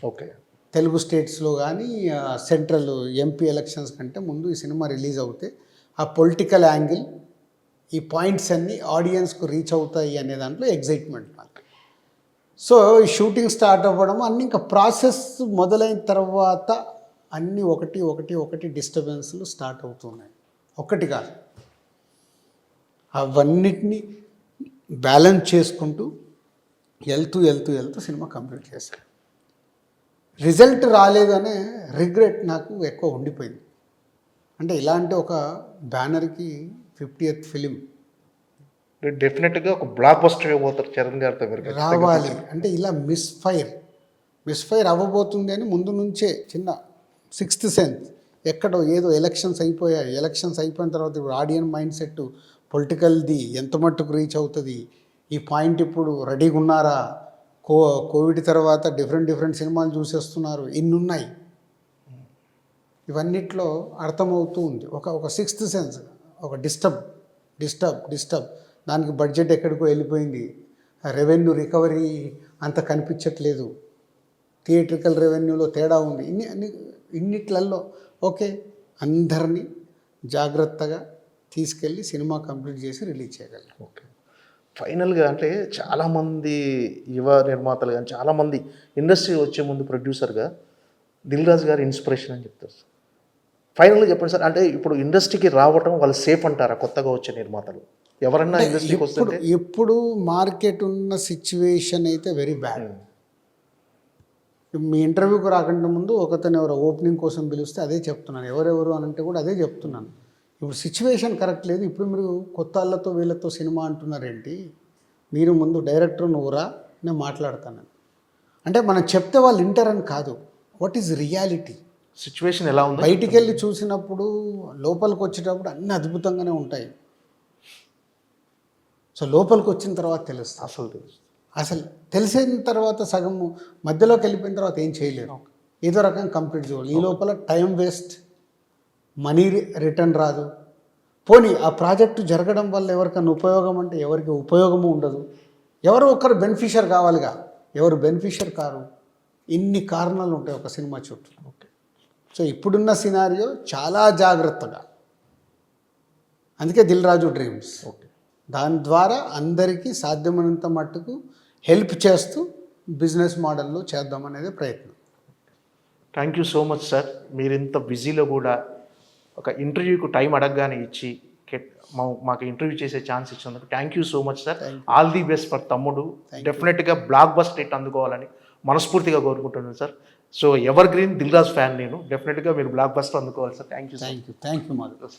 ఓకే. తెలుగు స్టేట్స్లో కానీ సెంట్రల్ ఎంపీ ఎలక్షన్స్ కంటే ముందు ఈ సినిమా రిలీజ్ అవుతే ఆ పొలిటికల్ యాంగిల్, ఈ పాయింట్స్ అన్నీ ఆడియన్స్కు రీచ్ అవుతాయి అనే దాంట్లో ఎగ్జైట్మెంట్ నాకు. సో ఈ షూటింగ్ స్టార్ట్ అవ్వడం అన్నీ ఇంకా ప్రాసెస్ మొదలైన తర్వాత అన్నీ ఒకటి డిస్టర్బెన్స్లు స్టార్ట్ అవుతున్నాయి. ఒకటి కాదు, అవన్నిటినీ బ్యాలెన్స్ చేసుకుంటూ వెళ్తూ సినిమా కంప్లీట్ చేశాను. రిజల్ట్ రాలేదనే రిగ్రెట్ నాకు ఎక్కువ ఉండిపోయింది. అంటే ఇలాంటి ఒక బ్యానర్కి 50th ఫిలిం డెఫినెట్గా ఒక బ్లాక్ బస్టర్ అయిపోతారు చరణ్ గారితో రావాలి అంటే ఇలా మిస్ఫైర్ అవ్వబోతుంది అని ముందు నుంచే చిన్న 6th సెన్స్. ఎక్కడో ఏదో ఎలక్షన్స్ అయిపోయాయి, ఎలక్షన్స్ అయిపోయిన తర్వాత ఇప్పుడు ఆడియన్ మైండ్ సెట్ పొలిటికల్ది ఎంత మట్టుకు రీచ్ అవుతుంది, ఈ పాయింట్ ఇప్పుడు రెడీగా ఉన్నారా, కోవిడ్ తర్వాత డిఫరెంట్ సినిమాలు చూసేస్తున్నారు, ఇన్ని ఉన్నాయి. ఇవన్నిట్లో అర్థమవుతూ ఉంది ఒక 6th సెన్స్, ఒక డిస్టర్బ్. దానికి బడ్జెట్ ఎక్కడికో వెళ్ళిపోయింది, రెవెన్యూ రికవరీ అంత కనిపించట్లేదు, థియేట్రికల్ రెవెన్యూలో తేడా ఉంది. ఇన్నిట్లలో ఓకే అందరినీ జాగ్రత్తగా తీసుకెళ్ళి సినిమా కంప్లీట్ చేసి రిలీజ్ చేయగలం. ఓకే. ఫైనల్గా అంటే చాలామంది యువ నిర్మాతలు కానీ చాలామంది ఇండస్ట్రీ వచ్చే ముందు ప్రొడ్యూసర్గా దిల్ రాజు గారు ఇన్స్పిరేషన్ అని చెప్తారు సార్. ఫైనల్గా చెప్పండి సార్, అంటే ఇప్పుడు ఇండస్ట్రీకి రావటం వాళ్ళు సేఫ్ అంటారా కొత్తగా వచ్చే నిర్మాతలు? ఎవరన్నా ఇండస్ట్రీకి వస్తుంటే ఎప్పుడు మార్కెట్ ఉన్న సిచ్యువేషన్ అయితే వెరీ బ్యాడ్. మీ ఇంటర్వ్యూకి రాకుండా ముందు ఒకతను ఎవరో ఓపెనింగ్ కోసం పిలిస్తే అదే చెప్తున్నాను, ఎవరెవరు అని అంటే కూడా అదే చెప్తున్నాను. ఇప్పుడు సిచ్యువేషన్ కరెక్ట్ లేదు. ఇప్పుడు మీరు కొత్త వాళ్ళతో వీళ్ళతో సినిమా అంటున్నారేంటి, మీరు ముందు డైరెక్టర్ నువ్వురా నేను మాట్లాడతాను అంటే మనం చెప్తే వాళ్ళు వింటారని కాదు, వాట్ ఈజ్ రియాలిటీ. సిచ్యువేషన్ ఎలా ఉంది బయటికి వెళ్ళి చూసినప్పుడు లోపలికి వచ్చేటప్పుడు అన్నీ అద్భుతంగానే ఉంటాయి. సో లోపలికి వచ్చిన తర్వాత తెలుస్తుంది. అసలు తెలిసిన తర్వాత సగం మధ్యలోకి వెళ్ళిపోయిన తర్వాత ఏం చేయలేరు. ఏదో రకంగా కంప్లీట్ చేయాలి. ఈ లోపల టైం వేస్ట్, మనీ రిటర్న్ రాదు. పోనీ ఆ ప్రాజెక్టు జరగడం వల్ల ఎవరికైనా ఉపయోగం అంటే ఎవరికి ఉపయోగము ఉండదు. ఎవరో ఒకరు బెనిఫిషియర్ కావాలిగా, ఎవరు బెనిఫిషియర్ కారు. ఇన్ని కారణాలు ఉంటాయి ఒక సినిమా చుట్టూ. ఓకే. సో ఇప్పుడున్న సినారియో చాలా జాగ్రత్తగా, అందుకే దిల్ రాజు డ్రీమ్స్. ఓకే. దాని ద్వారా అందరికీ సాధ్యమైనంత మట్టుకు హెల్ప్ చేస్తూ బిజినెస్ మోడల్లో చేద్దామనేది ప్రయత్నం. Thank you so much sir. మీరు ఇంత బిజీలో కూడా ఒక ఇంటర్వ్యూకు టైం అడగగానే ఇచ్చి మాకు ఇంటర్వ్యూ చేసే ఛాన్స్ ఇచ్చినందుకు thank you so much sir. All the best for Thammudu. డెఫినెట్గా బ్లాక్ బస్టర్ హిట్ అందుకోవాలని మనస్ఫూర్తిగా కోరుకుంటున్నాను sir. So evergreen Dil Raju fan నేను. డెఫినెట్గా మీరు బ్లాక్ బస్టర్ అందుకోవాలి సార్. Thank you Madhav.